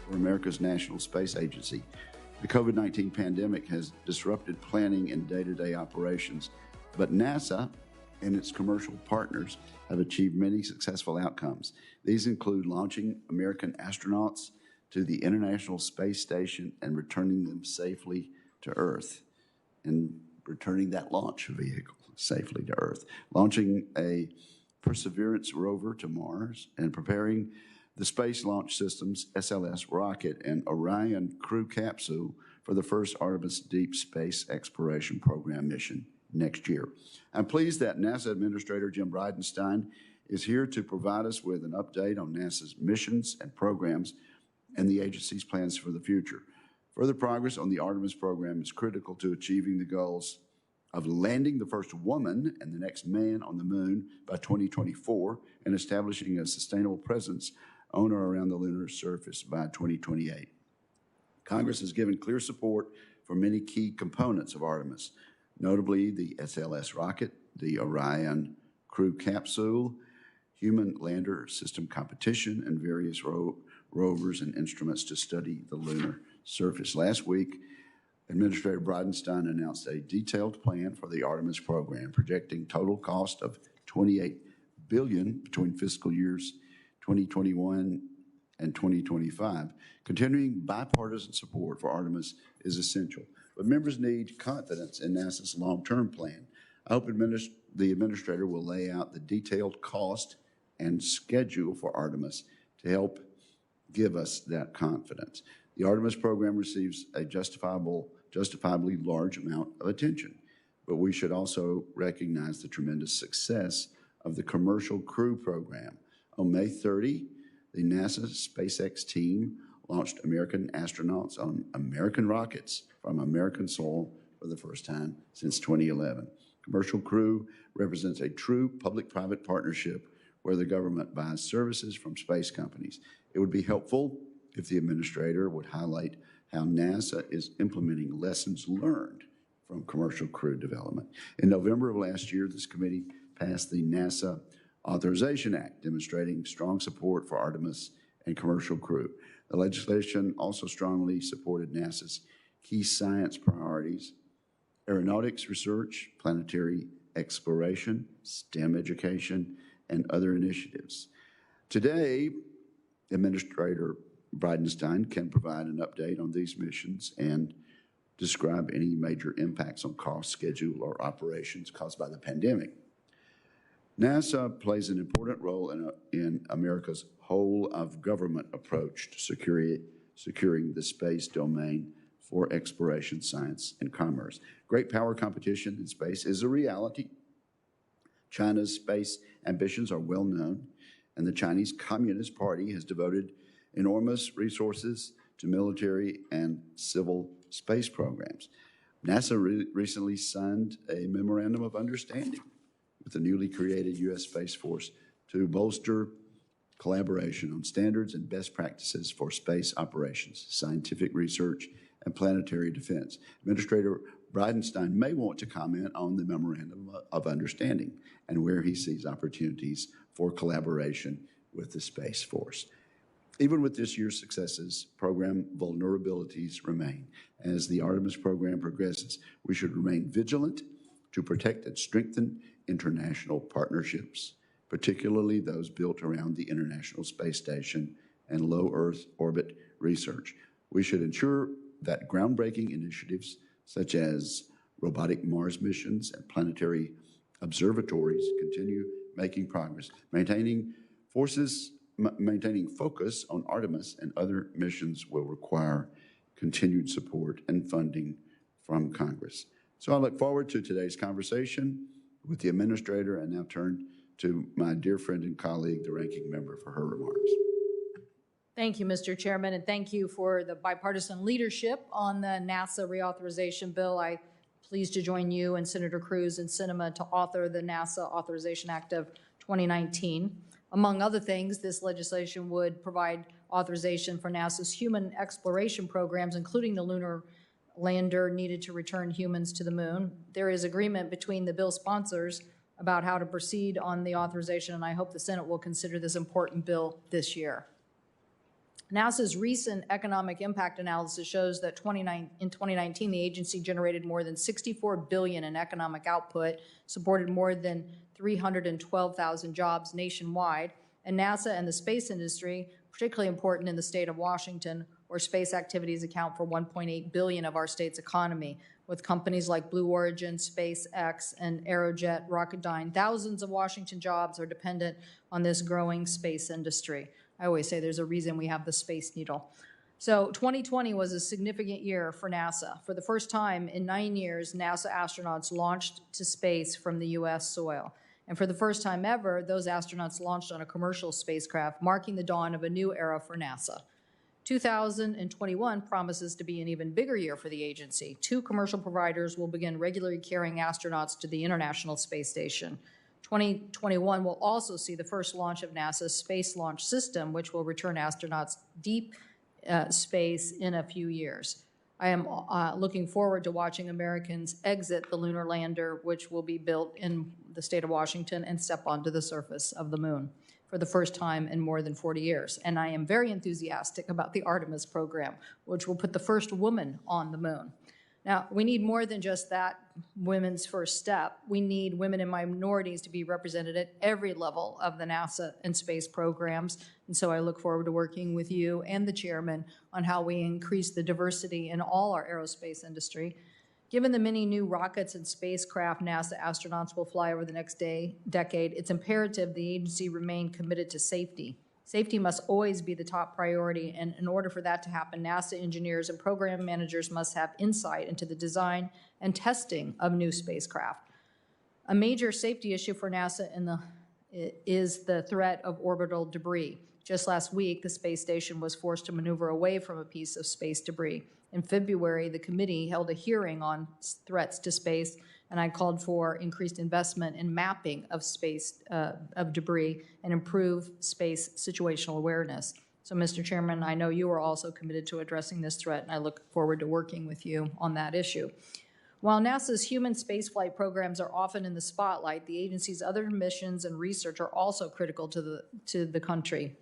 for America's National Space Agency. The COVID-19 pandemic has disrupted planning and day-to-day operations, but NASA and its commercial partners have achieved many successful outcomes. These include launching American astronauts to the International Space Station and returning them safely to Earth, and returning that launch vehicle safely to Earth, launching a Perseverance rover to Mars, and preparing the Space Launch System's SLS rocket and Orion crew capsule for the first Artemis Deep Space Exploration Program mission next year. I'm pleased that NASA Administrator Jim Bridenstine is here to provide us with an update on NASA's missions and programs and the agency's plans for the future. Further progress on the Artemis program is critical to achieving the goals of landing the first woman and the next man on the moon by 2024 and establishing a sustainable presence on or around the lunar surface by 2028. Congress has given clear support for many key components of Artemis, notably the SLS rocket, the Orion crew capsule, human lander system competition, and various rovers and instruments to study the lunar surface. Last week, Administrator Bridenstine announced a detailed plan for the Artemis program, projecting total cost of $28 billion between fiscal years 2021 and 2025. Continuing bipartisan support for Artemis is essential, but members need confidence in NASA's long-term plan. I hope the administrator will lay out the detailed cost and schedule for Artemis to help give us that confidence. The Artemis program receives a justifiably large amount of attention, but we should also recognize the tremendous success of the Commercial Crew program. On May 30, the NASA SpaceX team launched American astronauts on American rockets from American soil for the first time since 2011. Commercial Crew represents a true public-private partnership where the government buys services from space companies. It would be helpful if the administrator would highlight how NASA is implementing lessons learned from Commercial Crew development. In November of last year, this committee passed the NASA Authorization Act, demonstrating strong support for Artemis and Commercial Crew. The legislation also strongly supported NASA's key science priorities: aeronautics research, planetary exploration, STEM education, and other initiatives. Today, Administrator Bridenstine can provide an update on these missions and describe any major impacts on cost, schedule, or operations caused by the pandemic. NASA plays an important role in America's whole-of-government approach to securing the space domain for exploration, science, and commerce. Great power competition in space is a reality. China's space ambitions are well known, and the Chinese Communist Party has devoted enormous resources to military and civil space programs. NASA recently signed a memorandum of understanding with the newly created U.S. Space Force to bolster collaboration on standards and best practices for space operations, scientific research, and planetary defense. Administrator Bridenstine may want to comment on the Memorandum of Understanding and where he sees opportunities for collaboration with the Space Force. Even with this year's successes, program vulnerabilities remain. As the Artemis program progresses, we should remain vigilant to protect and strengthen international partnerships, particularly those built around the International Space Station and low Earth orbit research. We should ensure that groundbreaking initiatives such as robotic Mars missions and planetary observatories continue making progress. Maintaining focus on Artemis and other missions will require continued support and funding from Congress. So I look forward to today's conversation with the administrator, and now turn to my dear friend and colleague, the ranking member, for her remarks. Thank you, Mr. Chairman, and thank you for the bipartisan leadership on the NASA reauthorization bill. I'm pleased to join you and Senator Cruz and Sinema to author the NASA Authorization Act of 2019. Among other things, this legislation would provide authorization for NASA's human exploration programs, including the lunar lander needed to return humans to the moon. There is agreement between the bill sponsors about how to proceed on the authorization, and I hope the Senate will consider this important bill this year. NASA's recent economic impact analysis shows that in 2019, the agency generated more than $64 billion in economic output, supported more than 312,000 jobs nationwide, and NASA and the space industry, particularly important in the state of Washington, where space activities account for $1.8 billion of our state's economy, with companies like Blue Origin, SpaceX, and Aerojet Rocketdyne. Thousands of Washington jobs are dependent on this growing space industry. I always say there's a reason we have the Space Needle. So 2020 was a significant year for NASA. For the first time in 9 years, NASA astronauts launched to space from the U.S. soil. And for the first time ever, those astronauts launched on a commercial spacecraft, marking the dawn of a new era for NASA. 2021 promises to be an even bigger year for the agency. 2 commercial providers will begin regularly carrying astronauts to the International Space Station. 2021 will also see the first launch of NASA's Space Launch System, which will return astronauts deep space in a few years. I am looking forward to watching Americans exit the lunar lander, which will be built in the state of Washington, and step onto the surface of the moon for the first time in more than 40 years. And I am very enthusiastic about the Artemis program, which will put the first woman on the moon. Now, we need more than just that women's first step. We need women and minorities to be represented at every level of the NASA and space programs. And so I look forward to working with you and the chairman on how we increase the diversity in all our aerospace industry. Given the many new rockets and spacecraft NASA astronauts will fly over the next decade, it's imperative the agency remain committed to safety. Safety must always be the top priority, and in order for that to happen, NASA engineers and program managers must have insight into the design and testing of new spacecraft. A major safety issue for NASA is the threat of orbital debris. Just last week, the space station was forced to maneuver away from a piece of space debris. In February, the committee held a hearing on threats to space, and I called for increased investment in mapping of space, of debris, and improve space situational awareness. So, Mr. Chairman, I know you are also committed to addressing this threat, and I look forward to working with you on that issue. While NASA's human spaceflight programs are often in the spotlight, the agency's other missions and research are also critical to the country.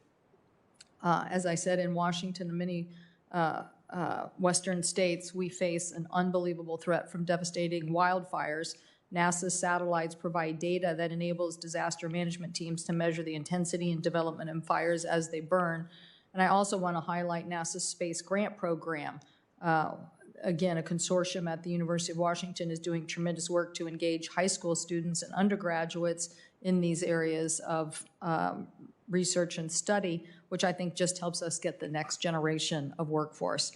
As I said, in Washington and many Western states, we face an unbelievable threat from devastating wildfires. NASA's satellites provide data that enables disaster management teams to measure the intensity and development of fires as they burn. And I also want to highlight NASA's Space Grant Program. Again, a consortium at the University of Washington is doing tremendous work to engage high school students and undergraduates in these areas of research and study, which I think just helps us get the next generation of workforce.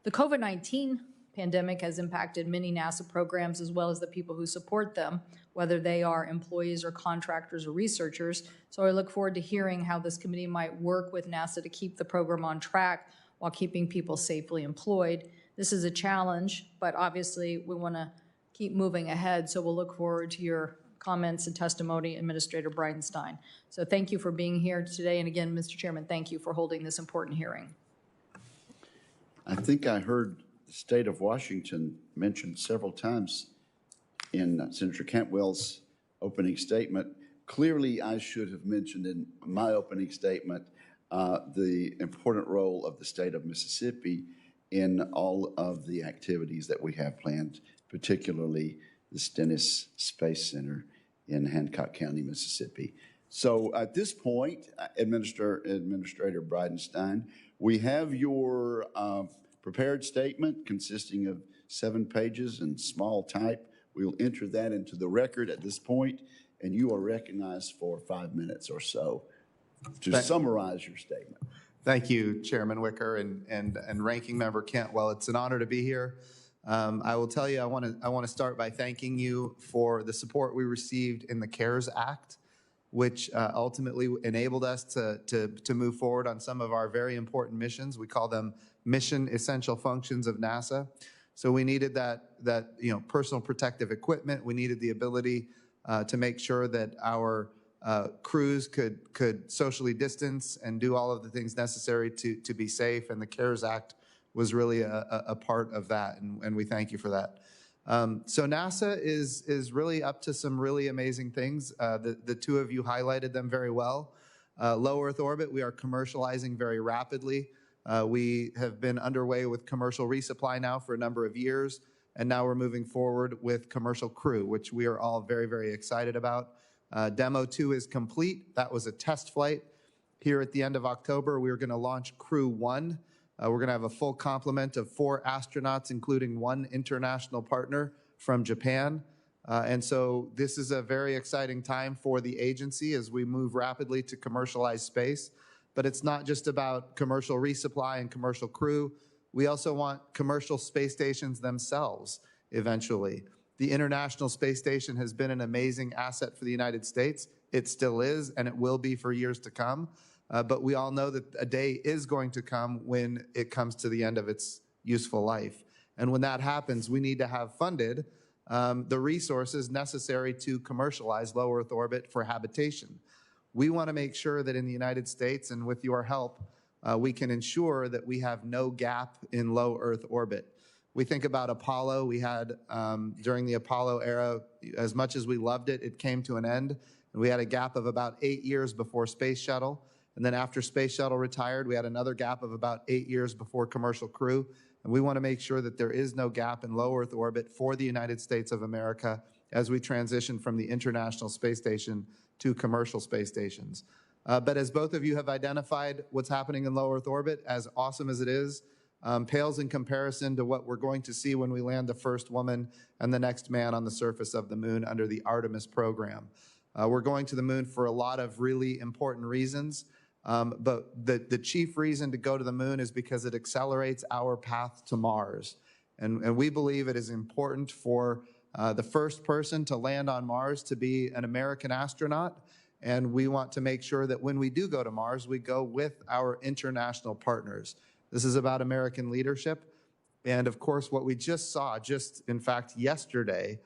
The COVID-19 pandemic has impacted many NASA programs as well as the people who support them, whether they are employees or contractors or researchers. So I look forward to hearing how this committee might work with NASA to keep the program on track while keeping people safely employed. This is a challenge, but obviously we want to keep moving ahead, so we'll look forward to your comments and testimony, Administrator Bridenstine. So thank you for being here today, and again, Mr. Chairman, thank you for holding this important hearing. I think I heard the state of Washington mentioned several times in Senator Cantwell's opening statement. Clearly, I should have mentioned in my opening statement the important role of the state of Mississippi in all of the activities that we have planned, particularly the Stennis Space Center in Hancock County, Mississippi. So at this point, Administrator Bridenstine, we have your prepared statement consisting of 7 pages in small type. We'll enter that into the record at this point, and you are recognized for 5 minutes or so to summarize your statement. Thank you, Chairman Wicker and Ranking Member Cantwell. It's an honor to be here. I will tell you, I want to start by thanking you for the support we received in the CARES Act, which ultimately enabled us to move forward on some of our very important missions. We call them mission essential functions of NASA. So we needed that personal protective equipment. We needed the ability to make sure that our crews could socially distance and do all of the things necessary to be safe, and the CARES Act was really a part of that, and we thank you for that. So NASA is really up to some really amazing things. The two of you highlighted them very well. Low Earth orbit, we are commercializing very rapidly. We have been underway with commercial resupply now for a number of years, and now we're moving forward with commercial crew, which we are all very, very excited about. Demo 2 is complete. That was a test flight. Here at the end of October, we are going to launch Crew 1. We're going to have a full complement of 4 astronauts, including 1 international partner from Japan. And so this is a very exciting time for the agency as we move rapidly to commercialize space. But it's not just about commercial resupply and commercial crew. We also want commercial space stations themselves eventually. The International Space Station has been an amazing asset for the United States. It still is, and it will be for years to come. But we all know that a day is going to come when it comes to the end of its useful life. And when that happens, we need to have funded the resources necessary to commercialize low Earth orbit for habitation. We want to make sure that in the United States, and with your help, we can ensure that we have no gap in low Earth orbit. We think about Apollo. We had, during the Apollo era, as much as we loved it, it came to an end. And we had a gap of about 8 years before Space Shuttle. And then after Space Shuttle retired, we had another gap of about 8 years before commercial crew. And we want to make sure that there is no gap in low Earth orbit for the United States of America as we transition from the International Space Station to commercial space stations. But as both of you have identified, what's happening in low Earth orbit, as awesome as it is, pales in comparison to what we're going to see when we land the first woman and the next man on the surface of the moon under the Artemis program. We're going to the moon for a lot of really important reasons, but the chief reason to go to the moon is because it accelerates our path to Mars. And we believe it is important for the first person to land on Mars to be an American astronaut. And we want to make sure that when we do go to Mars, we go with our international partners. This is about American leadership. And of course, what we just saw, in fact, yesterday,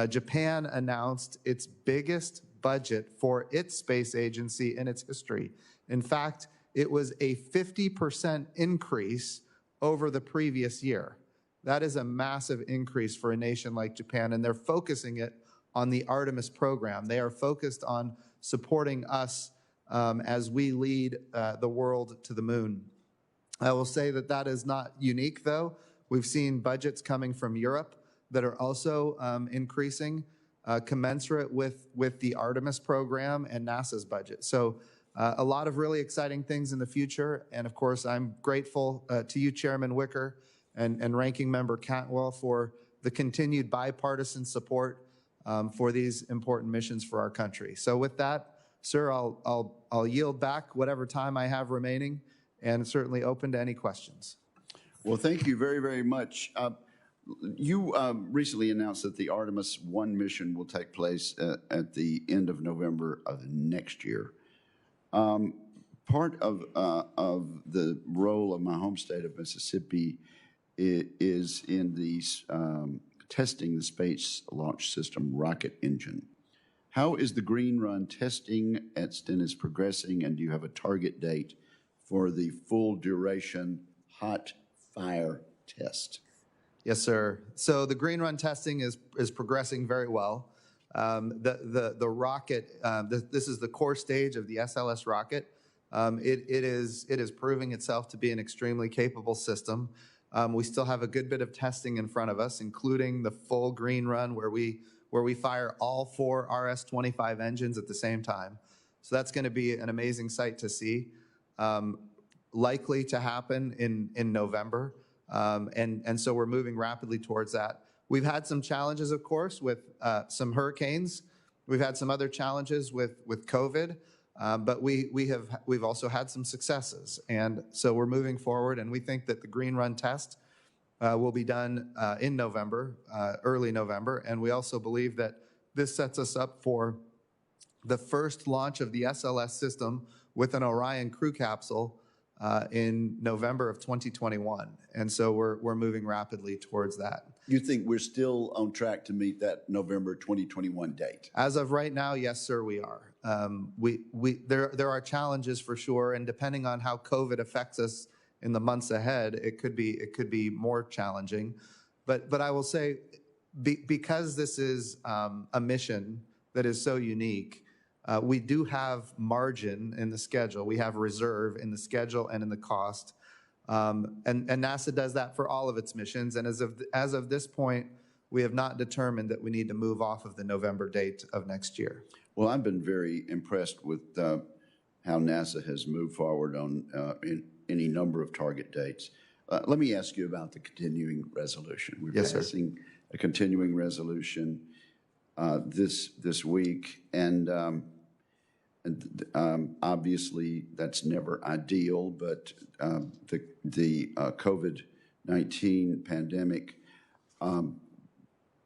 Japan announced its biggest budget for its space agency in its history. In fact, it was a 50% increase over the previous year. That is a massive increase for a nation like Japan, and they're focusing it on the Artemis program. They are focused on supporting us as we lead the world to the moon. I will say that that is not unique, though. We've seen budgets coming from Europe that are also increasing, commensurate with the Artemis program and NASA's budget. So a lot of really exciting things in the future. And of course, I'm grateful to you, Chairman Wicker, and Ranking Member Cantwell for the continued bipartisan support for these important missions for our country. So with that, sir, I'll yield back whatever time I have remaining, and certainly open to any questions. Well, thank you very, very much. You recently announced that the Artemis 1 mission will take place at the end of November of next year. Part of the role of my home state of Mississippi is in these testing the Space Launch System rocket engine. How is the Green Run testing at Stennis progressing, and do you have a target date for the full duration hot fire test? Yes, sir. So the Green Run testing is progressing very well. The rocket, this is the core stage of the SLS rocket. It is proving itself to be an extremely capable system. We still have a good bit of testing in front of us, including the full Green Run where we fire all 4 RS-25 engines at the same time. So that's going to be an amazing sight to see. Likely to happen in November. And so we're moving rapidly towards that. We've had some challenges, of course, with some hurricanes. We've had some other challenges with COVID, but we've also had some successes. And so we're moving forward, and we think that the Green Run test will be done in November, early November. And we also believe that this sets us up for the first launch of the SLS system with an Orion crew capsule in November of 2021. And so we're moving rapidly towards that. You think we're still on track to meet that November 2021 date? As of right now, yes, sir, we are. There are challenges for sure, and depending on how COVID affects us in the months ahead, it could be more challenging. But I will say, because this is a mission that is so unique, we do have margin in the schedule. We have reserve in the schedule and in the cost. And NASA does that for all of its missions. And as of this point, we have not determined that we need to move off of the November date of next year. Well, I've been very impressed with how NASA has moved forward on any number of target dates. Let me ask you about the continuing resolution. We're passing a continuing resolution this week, and obviously that's never ideal, but the COVID-19 pandemic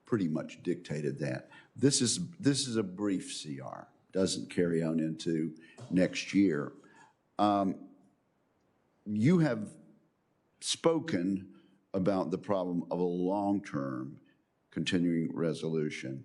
pretty much dictated that. This is a brief CR, doesn't carry on into next year. You have spoken about the problem of a long-term continuing resolution.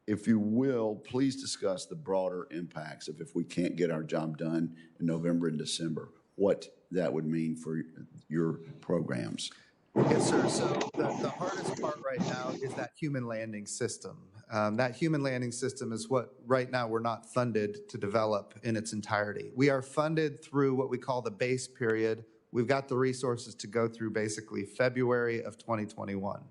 If you will, please discuss the broader impacts of if we can't get our job done in November and December, what that would mean for your programs. Yes, sir. So the hardest part right now is that human landing system. That human landing system is what right now we're not funded to develop in its entirety. We are funded through what we call the base period we've got the resources to go through basically February of 2021.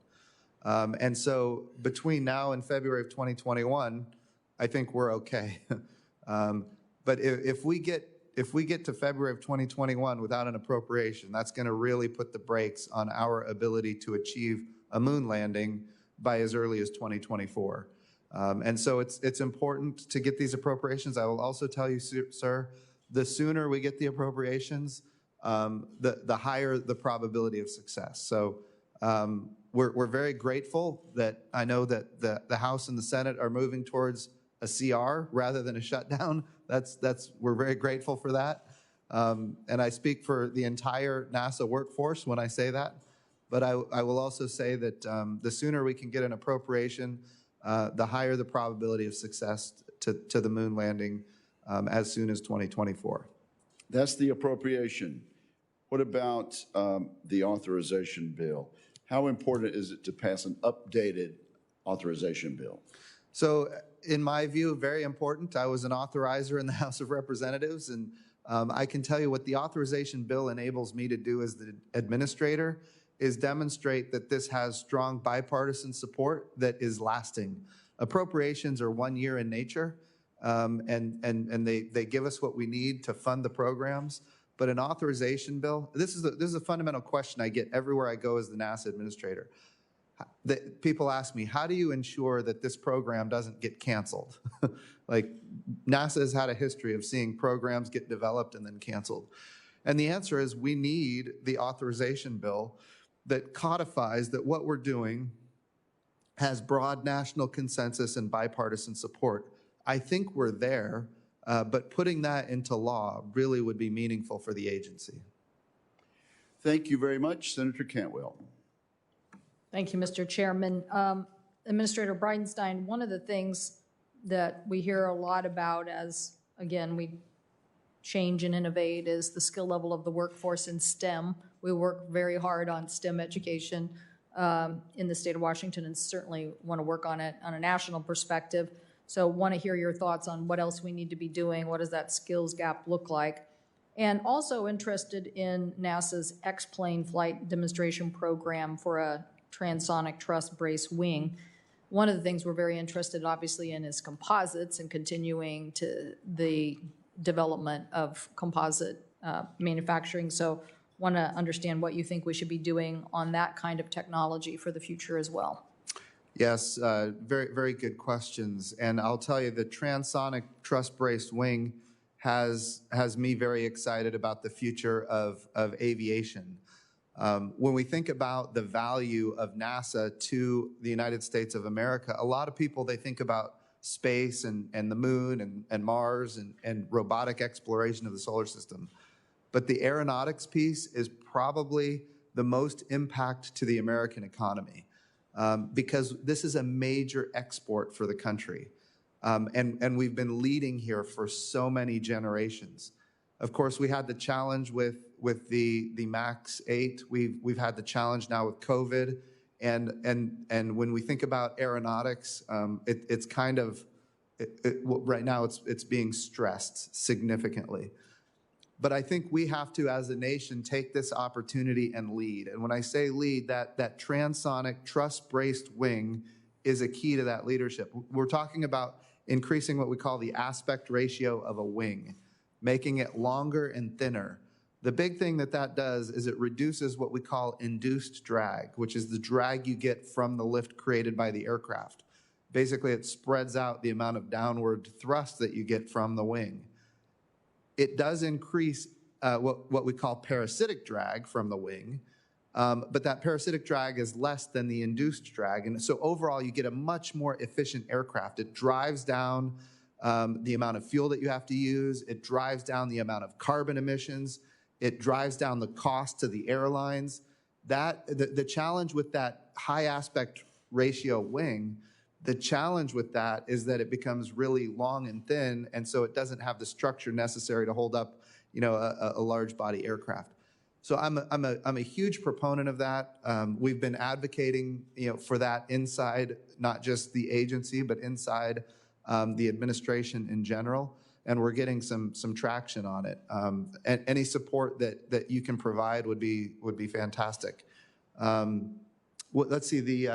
And so between now and February of 2021, I think we're okay. But if we get to February of 2021 without an appropriation, that's going to really put the brakes on our ability to achieve a moon landing by as early as 2024. And so it's important to get these appropriations. I will also tell you, sir, the sooner we get the appropriations, the higher the probability of success. So we're very grateful that I know that the House and the Senate are moving towards a CR rather than a shutdown. We're very grateful for that. And I speak for the entire NASA workforce when I say that. But I will also say that the sooner we can get an appropriation, the higher the probability of success to the moon landing as soon as 2024. That's the appropriation. What about the authorization bill? How important is it to pass an updated authorization bill? So in my view, very important. I was an authorizer in the House of Representatives, and I can tell you what the authorization bill enables me to do as the administrator is demonstrate that this has strong bipartisan support that is lasting. Appropriations are 1 year in nature, and they give us what we need to fund the programs. But an authorization bill, this is a fundamental question I get everywhere I go as the NASA administrator. People ask me, how do you ensure that this program doesn't get canceled? Like, NASA has had a history of seeing programs get developed and then canceled. And the answer is we need the authorization bill that codifies that what we're doing has broad national consensus and bipartisan support. I think we're there, but putting that into law really would be meaningful for the agency. Thank you very much, Senator Cantwell. Thank you, Mr. Chairman. Administrator Bridenstine, one of the things that we hear a lot about as, again, we change and innovate is the skill level of the workforce in STEM. We work very hard on STEM education in the state of Washington and certainly want to work on it on a national perspective. So want to hear your thoughts on what else we need to be doing. What does that skills gap look like? And also interested in NASA's X-plane flight demonstration program for a transonic truss brace wing. One of the things we're very interested obviously in is composites and continuing to the development of composite manufacturing. So want to understand what you think we should be doing on that kind of technology for the future as well. Yes, very, very good questions. And I'll tell you, the transonic truss braced wing has me very excited about the future of aviation. When we think about the value of NASA to the United States of America, a lot of people, they think about space and the moon and Mars and robotic exploration of the solar system. But the aeronautics piece is probably the most impact to the American economy because this is a major export for the country. And we've been leading here for so many generations. Of course, we had the challenge with the MAX 8. We've had the challenge now with COVID. And when we think about aeronautics, it's kind of, right now it's being stressed significantly. But I think we have to, as a nation, take this opportunity and lead. And when I say lead, that transonic truss-braced wing is a key to that leadership. We're talking about increasing what we call the aspect ratio of a wing, making it longer and thinner. The big thing that does is it reduces what we call induced drag, which is the drag you get from the lift created by the aircraft. Basically, it spreads out the amount of downward thrust that you get from the wing. It does increase what we call parasitic drag from the wing, but that parasitic drag is less than the induced drag. And so overall, you get a much more efficient aircraft. It drives down the amount of fuel that you have to use. It drives down the amount of carbon emissions. It drives down the cost to the airlines. The challenge with that high aspect ratio wing, the challenge with that is that it becomes really long and thin, and so it doesn't have the structure necessary to hold up, a large body aircraft. So I'm a huge proponent of that. We've been advocating, for that inside not just the agency, but inside the administration in general. and we're getting some traction on it. And any support that you can provide would be fantastic. Let's see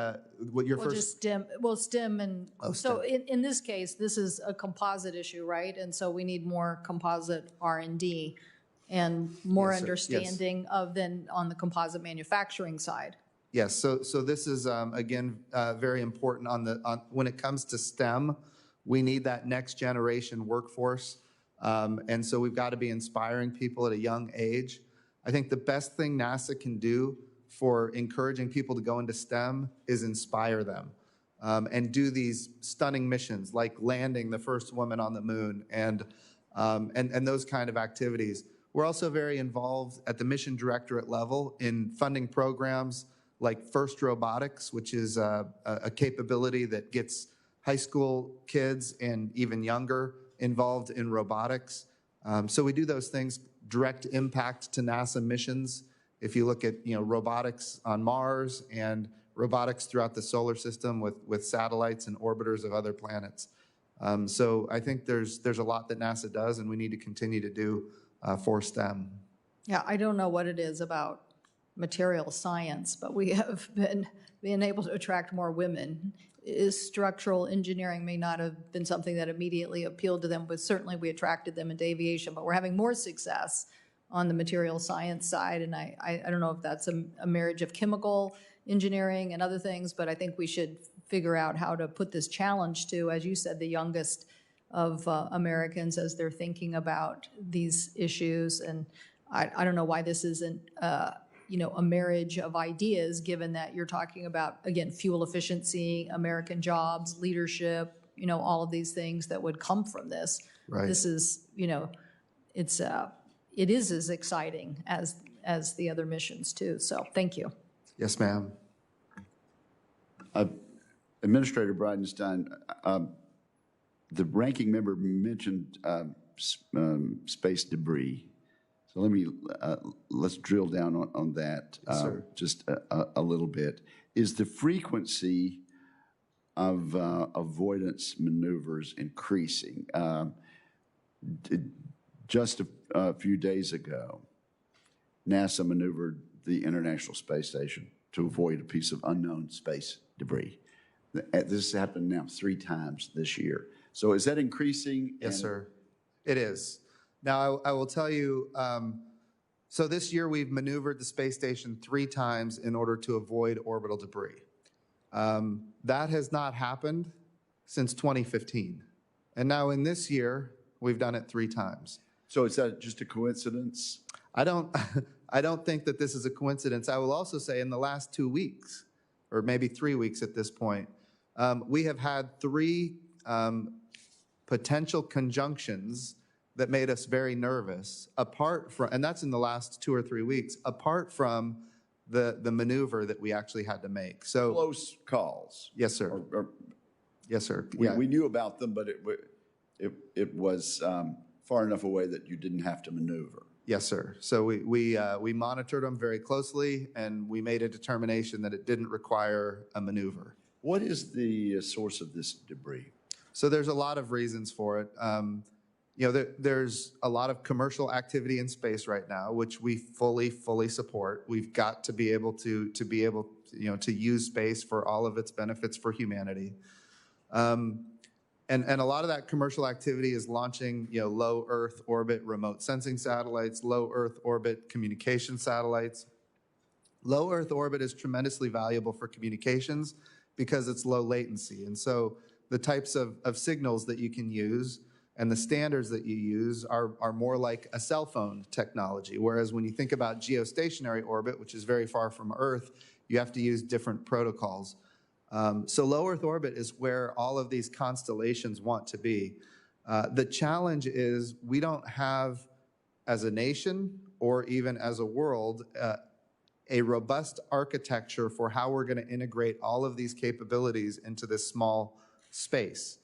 what your Well, first. just STEM and, so in this case, this is a composite issue, right? And so we need more composite R&D and more Yes, sir. understanding of then on the composite manufacturing side. Yes, so this is, again, very important when it comes to STEM. We need that next generation workforce. And so we've got to be inspiring people at a young age. I think the best thing NASA can do for encouraging people to go into STEM is inspire them and do these stunning missions like landing the first woman on the moon and those kind of activities. We're also very involved at the mission directorate level in funding programs like FIRST Robotics, which is a capability that gets high school kids and even younger involved in robotics. So we do those things, direct impact to NASA missions. If you look at robotics on Mars and robotics throughout the solar system with satellites and orbiters of other planets. So I think there's a lot that NASA does, and we need to continue to do for STEM. Yeah, I don't know what it is about material science, but we have been able to attract more women. Structural engineering may not have been something that immediately appealed to them, but certainly we attracted them into aviation. But we're having more success on the material science side, and I don't know if that's a marriage of chemical engineering and other things, but I think we should figure out how to put this challenge to, as you said, the youngest of Americans as they're thinking about these issues. And I don't know why this isn't a marriage of ideas, given that you're talking about, again, fuel efficiency, American jobs, leadership, all of these things that would come from this. Right. This is, it is as exciting as the other missions too. So thank you. Yes, ma'am. Administrator Bridenstine, the ranking member mentioned space debris. So let's drill down on that just a little bit. Is the frequency of avoidance maneuvers increasing? Just a few days ago, NASA maneuvered the International Space Station to avoid a piece of unknown space debris. This happened now 3 times this year. So is that increasing? Yes, sir. It is. Now, I will tell you, so this year we've maneuvered the space station 3 times in order to avoid orbital debris. That has not happened since 2015. And now in this year, we've done it 3 times. So is that just a coincidence? I don't think that this is a coincidence. I will also say in the last 2 weeks, or maybe 3 weeks at this point, we have had 3 potential conjunctions that made us very nervous, apart from, and that's in the last 2 or 3 weeks, apart from the maneuver that we actually had to make. So close calls. Yes, sir. Yes, sir. We knew about them, but it was far enough away that you didn't have to maneuver. Yes, sir. So we monitored them very closely, and we made a determination that it didn't require a maneuver. What is the source of this debris? So there's a lot of reasons for it. There's a lot of commercial activity in space right now, which we fully support. We've got to be able to use space for all of its benefits for humanity. And a lot of that commercial activity is launching, low Earth orbit remote sensing satellites, low Earth orbit communication satellites. Low Earth orbit is tremendously valuable for communications because it's low latency. And so the types of signals that you can use and the standards that you use are more like a cell phone technology. Whereas when you think about geostationary orbit, which is very far from Earth, you have to use different protocols. So low Earth orbit is where all of these constellations want to be. The challenge is we don't have, as a nation or even as a world, a robust architecture for how we're going to integrate all of these capabilities into this small space.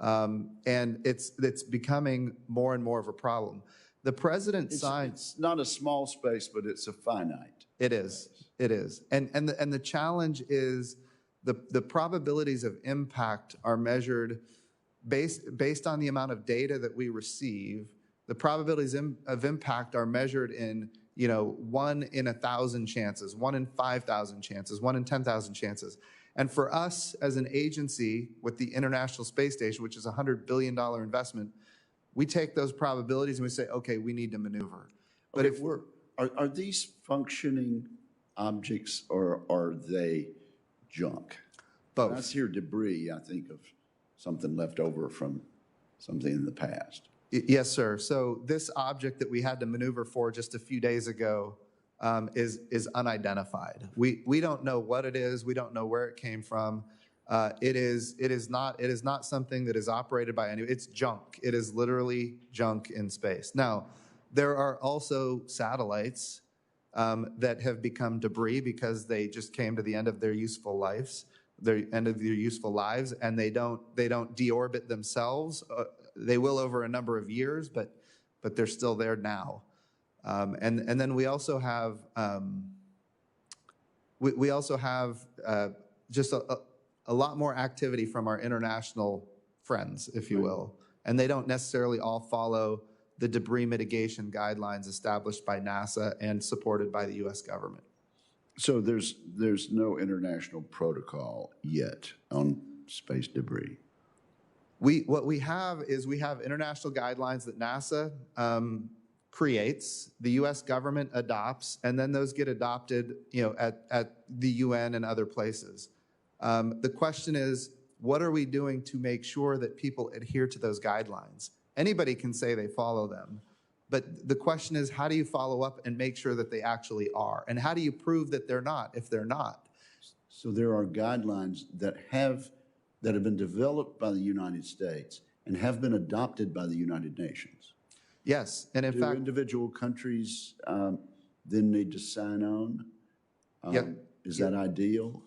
And it's becoming more and more of a problem. The president signed. It's not a small space, but it's a finite. It is. It is. And the challenge is the probabilities of impact are measured based on the amount of data that we receive, the probabilities of impact are measured in, 1 in 1,000 chances, 1 in 5,000 chances, 1 in 10,000 chances. And for us as an agency with the International Space Station, which is a $100 billion investment, we take those probabilities and we say, okay, we need to maneuver. But Okay, are these functioning objects or are they junk? Both. When I hear debris, I think of something left over from something in the past. Yes, sir. So this object that we had to maneuver for just a few days ago is unidentified. We don't know what it is. We don't know where it came from. It is not something that is operated by anyone. It's junk. It is literally junk in space. Now, there are also satellites that have become debris because they just came to the end of their useful lives, and they don't deorbit themselves. They will over a number of years, but they're still there now. And then we also have just a lot more activity from our international friends, if you will, and they don't necessarily all follow the debris mitigation guidelines established by NASA and supported by the U.S. government. So there's no international protocol yet on space debris. What we have international guidelines that NASA creates, the U.S. government adopts, and then those get adopted, at the UN and other places. The question is, what are we doing to make sure that people adhere to those guidelines? Anybody can say they follow them, but the question is, how do you follow up and make sure that they actually are? And how do you prove that they're not if they're not? So there are guidelines that have been developed by the United States and have been adopted by the United Nations. Yes, and in fact, individual countries then need to sign on? Is that ideal?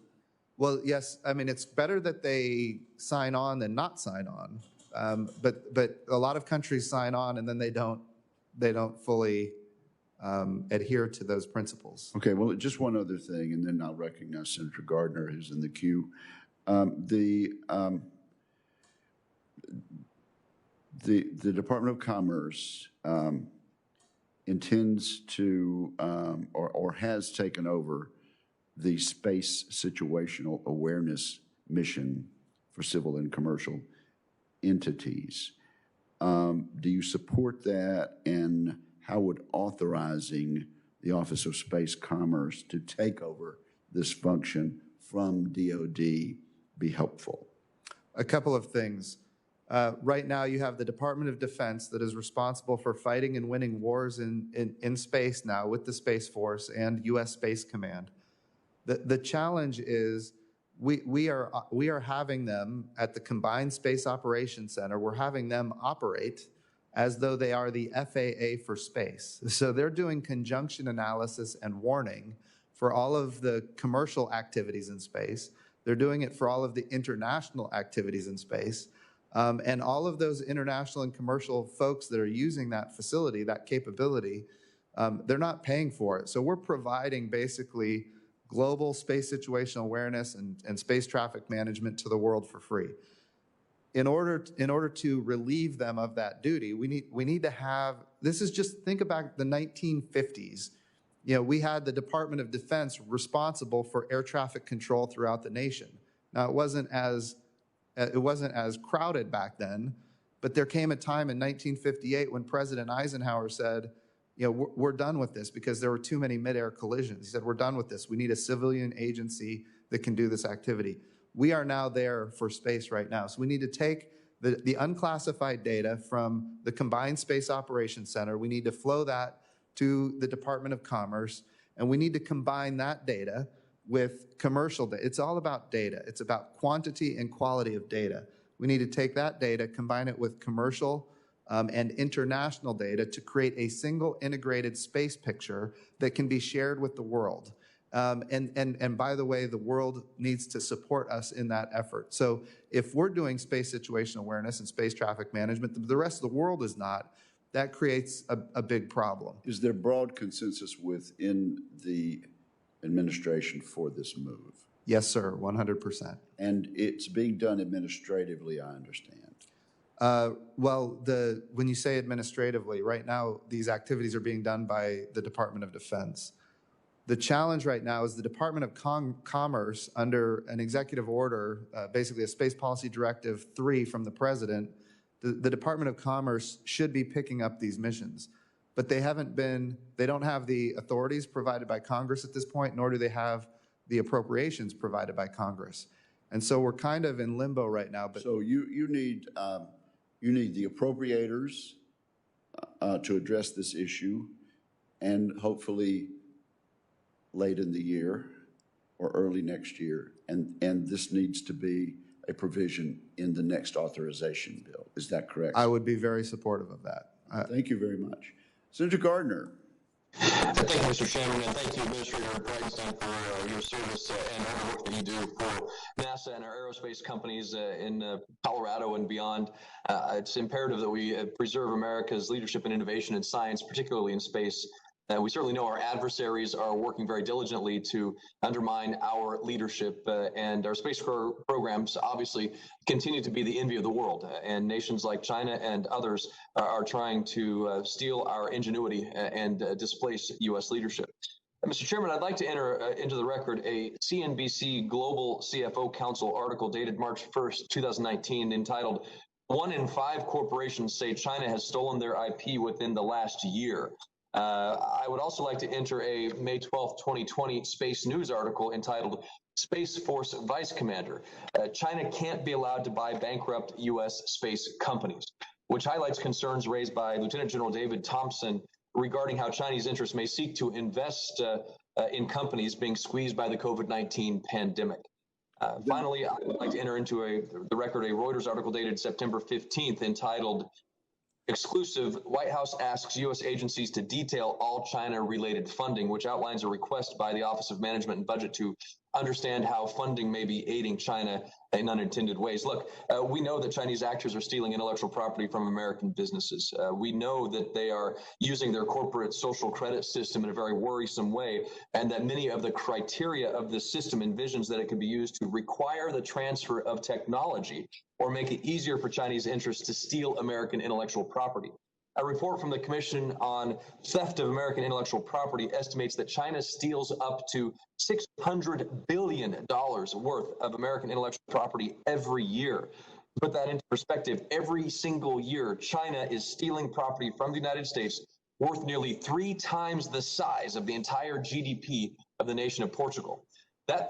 Well, yes. I mean, it's better that they sign on than not sign on. But a lot of countries sign on and then they don't fully adhere to those principles. Okay. Well, just one other thing, and then I'll recognize Senator Gardner, who's in the queue. The Department of Commerce intends to or has taken over the Space Situational Awareness Mission for civil and commercial entities. Do you support that, and how would authorizing the Office of Space Commerce to take over this function from DOD be helpful? A couple of things. Right now, you have the Department of Defense that is responsible for fighting and winning wars in space now with the Space Force and U.S. Space Command. The challenge is we are having them at the Combined Space Operations Center. We're having them operate as though they are the FAA for space. So they're doing conjunction analysis and warning for all of the commercial activities in space. They're doing it for all of the international activities in space. And all of those international and commercial folks that are using that facility, that capability, they're not paying for it. So we're providing basically global space situational awareness and space traffic management to the world for free. In order to relieve them of that duty, we need to have, this is just, think about the 1950s. We had the Department of Defense responsible for air traffic control throughout the nation. Now, it wasn't as crowded back then, but there came a time in 1958 when President Eisenhower said, we're done with this because there were too many mid-air collisions. He said, we're done with this. We need a civilian agency that can do this activity. We are now there for space right now. So we need to take the unclassified data from the Combined Space Operations Center. We need to flow that to the Department of Commerce, and we need to combine that data with commercial data. It's all about data. It's about quantity and quality of data. We need to take that data, combine it with commercial and international data to create a single integrated space picture that can be shared with the world. And by the way, the world needs to support us in that effort. So if we're doing space situational awareness and space traffic management, the rest of the world is not, that creates a big problem. Is there broad consensus within the administration for this move? Yes, sir, 100%. And it's being done administratively, I understand. Well, when you say administratively, right now, these activities are being done by the Department of Defense. The challenge right now is the Department of Commerce, under an executive order, basically a Space Policy Directive 3 from the President, the Department of Commerce should be picking up these missions. But they don't have the authorities provided by Congress at this point, nor do they have the appropriations provided by Congress. And so we're kind of in limbo right now. But So you need the appropriators to address this issue, and hopefully late in the year or early next year, and this needs to be a provision in the next authorization bill. Is that correct? I would be very supportive of that. Thank you very much. Senator Gardner. Thank you, Mr. Chairman, and thank you, Administrator Bridenstine, for your service and all the work that you do for NASA and our aerospace companies in Colorado and beyond. It's imperative that we preserve America's leadership and innovation in science, particularly in space. We certainly know our adversaries are working very diligently to undermine our leadership, and our space programs obviously continue to be the envy of the world. And nations like China and others are trying to steal our ingenuity and displace U.S. leadership. Mr. Chairman, I'd like to enter into the record a CNBC Global CFO Council article dated March 1st, 2019, entitled "1 in 5 Corporations Say China Has Stolen Their IP Within the Last Year." I would also like to enter a May 12, 2020 Space News article entitled "Space Force Vice Commander, China Can't Be Allowed to Buy Bankrupt U.S. Space Companies," which highlights concerns raised by Lieutenant General David Thompson regarding how Chinese interests may seek to invest in companies being squeezed by the COVID-19 pandemic. Finally, I would like to enter into the record a Reuters article dated September 15th entitled "Exclusive, White House Asks U.S. Agencies to Detail All China-Related Funding," which outlines a request by the Office of Management and Budget to understand how funding may be aiding China in unintended ways. Look, we know that Chinese actors are stealing intellectual property from American businesses. We know that they are using their corporate social credit system in a very worrisome way, and that many of the criteria of the system envisions that it could be used to require the transfer of technology or make it easier for Chinese interests to steal American intellectual property. A report from the Commission on Theft of American Intellectual Property estimates that China steals up to $600 billion worth of American intellectual property every year. To put that into perspective, every single year, China is stealing property from the United States worth nearly 3 times the size of the entire GDP of the nation of Portugal. That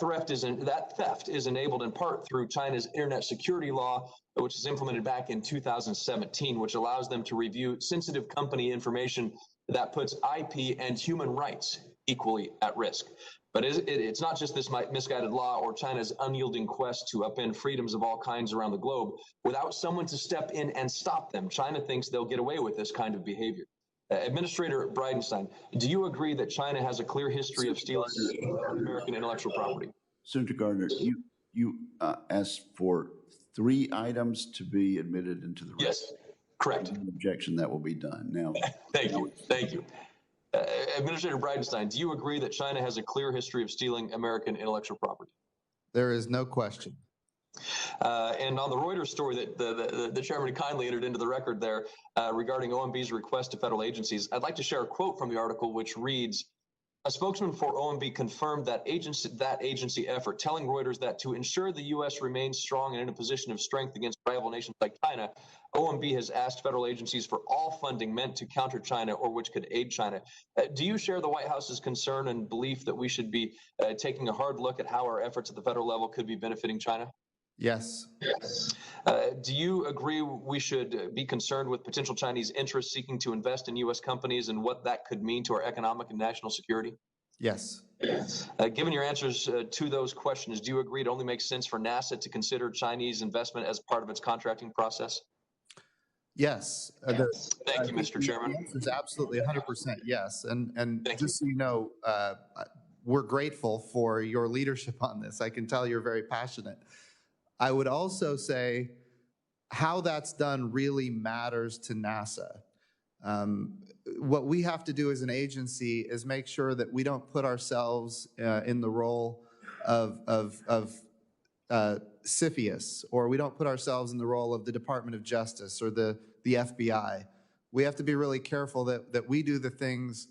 theft is enabled in part through China's internet security law, which was implemented back in 2017, which allows them to review sensitive company information that puts IP and human rights equally at risk. But it's not just this misguided law or China's unyielding quest to upend freedoms of all kinds around the globe. Without someone to step in and stop them, China thinks they'll get away with this kind of behavior. Administrator Bridenstine, do you agree that China has a clear history of stealing American intellectual property? Senator Gardner, you asked for 3 items to be admitted into the record. Yes, correct. Objection, that will be done. Now, Thank you. Administrator Bridenstine, do you agree that China has a clear history of stealing American intellectual property? there is no question. And on the Reuters story that the chairman kindly entered into the record there regarding OMB's request to federal agencies, I'd like to share a quote from the article which reads, "A spokesman for OMB confirmed that agency effort, telling Reuters that to ensure the U.S. remains strong and in a position of strength against rival nations like China, OMB has asked federal agencies for all funding meant to counter China or which could aid China." Do you share the White House's concern and belief that we should be taking a hard look at how our efforts at the federal level could be benefiting China? Yes. Do you agree we should be concerned with potential Chinese interests seeking to invest in U.S. companies and what that could mean to our economic and national security? Yes. Given your answers to those questions, do you agree it only makes sense for NASA to consider Chinese investment as part of its contracting process? Yes. Thank you, Mr. Chairman. The answer is absolutely 100% yes. And Thank just so you know, we're grateful for your leadership on this. I can tell you're very passionate. I would also say how that's done really matters to NASA. What we have to do as an agency is make sure that we don't put ourselves in the role of CFIUS, or we don't put ourselves in the role of the Department of Justice or the FBI. We have to be really careful that we do the things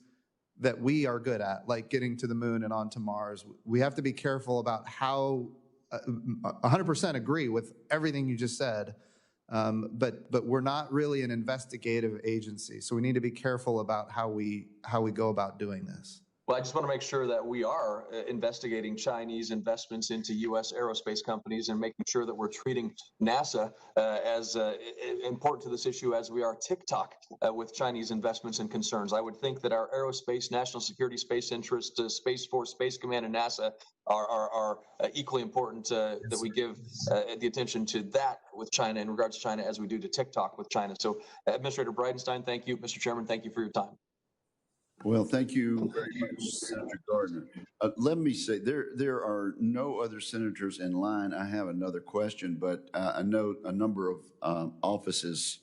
that we are good at, like getting to the moon and onto Mars. We have to be careful about how, 100% agree with everything you just said, but we're not really an investigative agency, so we need to be careful about how we go about doing this. Well, I just want to make sure that we are investigating Chinese investments into U.S. aerospace companies and making sure that we're treating NASA as important to this issue as we are TikTok with Chinese investments and concerns. I would think that our aerospace, national security, space interest, Space Force, Space Command, and NASA are equally important that we give the attention to that with China in regards to China as we do to TikTok with China. So, Administrator Bridenstine, thank you. Mr. Chairman, thank you for your time. Well, thank you very much, Senator Gardner. Let me say, there are no other senators in line. I have another question, but I know a number of offices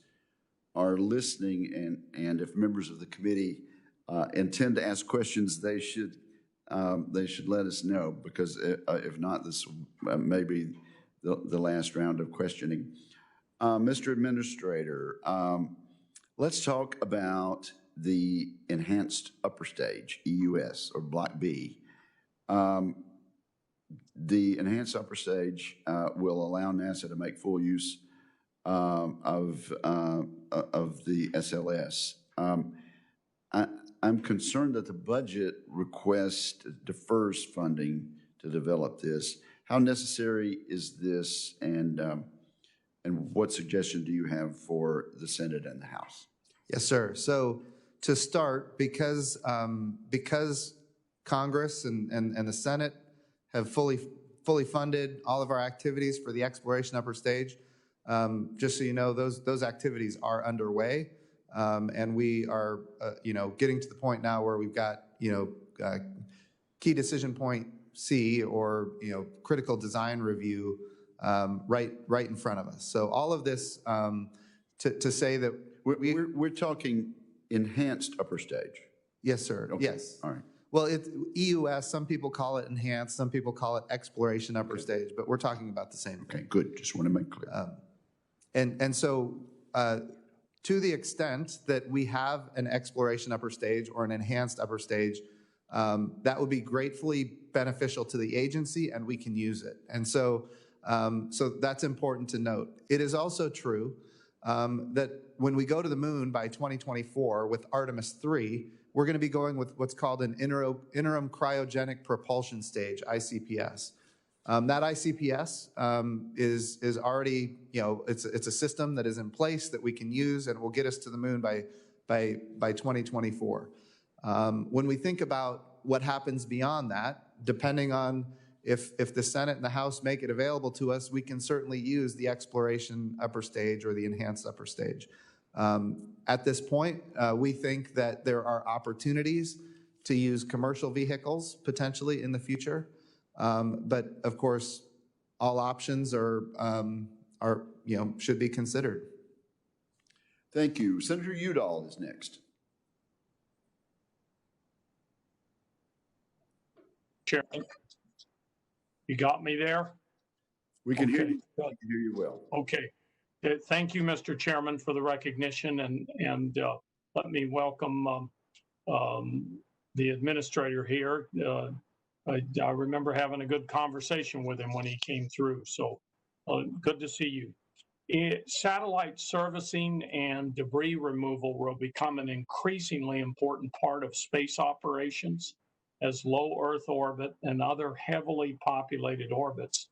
are listening, and if members of the committee intend to ask questions, they should let us know, because if not, this may be the last round of questioning. Mr. Administrator, let's talk about the Enhanced Upper Stage, EUS, or Block B. The Enhanced Upper Stage will allow NASA to make full use of the SLS. I'm concerned that the budget request defers funding to develop this. How necessary is this, and what suggestion do you have for the Senate and the House? Yes, sir. So, to start, because Congress and the Senate have fully funded all of our activities for the exploration upper stage, just so you know, those activities are underway, and we are getting to the point now where we've got key decision point C, or critical design review right in front of us. So all of this to say that we're talking enhanced upper stage. Yes, sir. Okay. Yes. All right. Well, it's EUS. Some people call it enhanced. Some people call it exploration upper stage. But we're talking about the same thing. Okay, good. Just want to make clear. And so, to the extent that we have an exploration upper stage or an enhanced upper stage, that would be gratefully beneficial to the agency, and we can use it. And so, so that's important to note. It is also true that when we go to the moon by 2024 with Artemis 3, we're going to be going with what's called an interim cryogenic propulsion stage, ICPS. That ICPS is already, it's a system that is in place that we can use and will get us to the moon by 2024. When we think about what happens beyond that, depending on if the Senate and the House make it available to us, we can certainly use the exploration upper stage or the enhanced upper stage. At this point, we think that there are opportunities to use commercial vehicles potentially in the future, but of course, all options are should be considered. Thank you. Senator Udall is next. Chairman, you got me there? We can hear you. Good. We can hear you well. Okay. Thank you, Mr. Chairman, for the recognition, and let me welcome the administrator here. I remember having a good conversation with him when he came through, so good to see you. Satellite servicing and debris removal will become an increasingly important part of space operations as low Earth orbit and other heavily populated orbits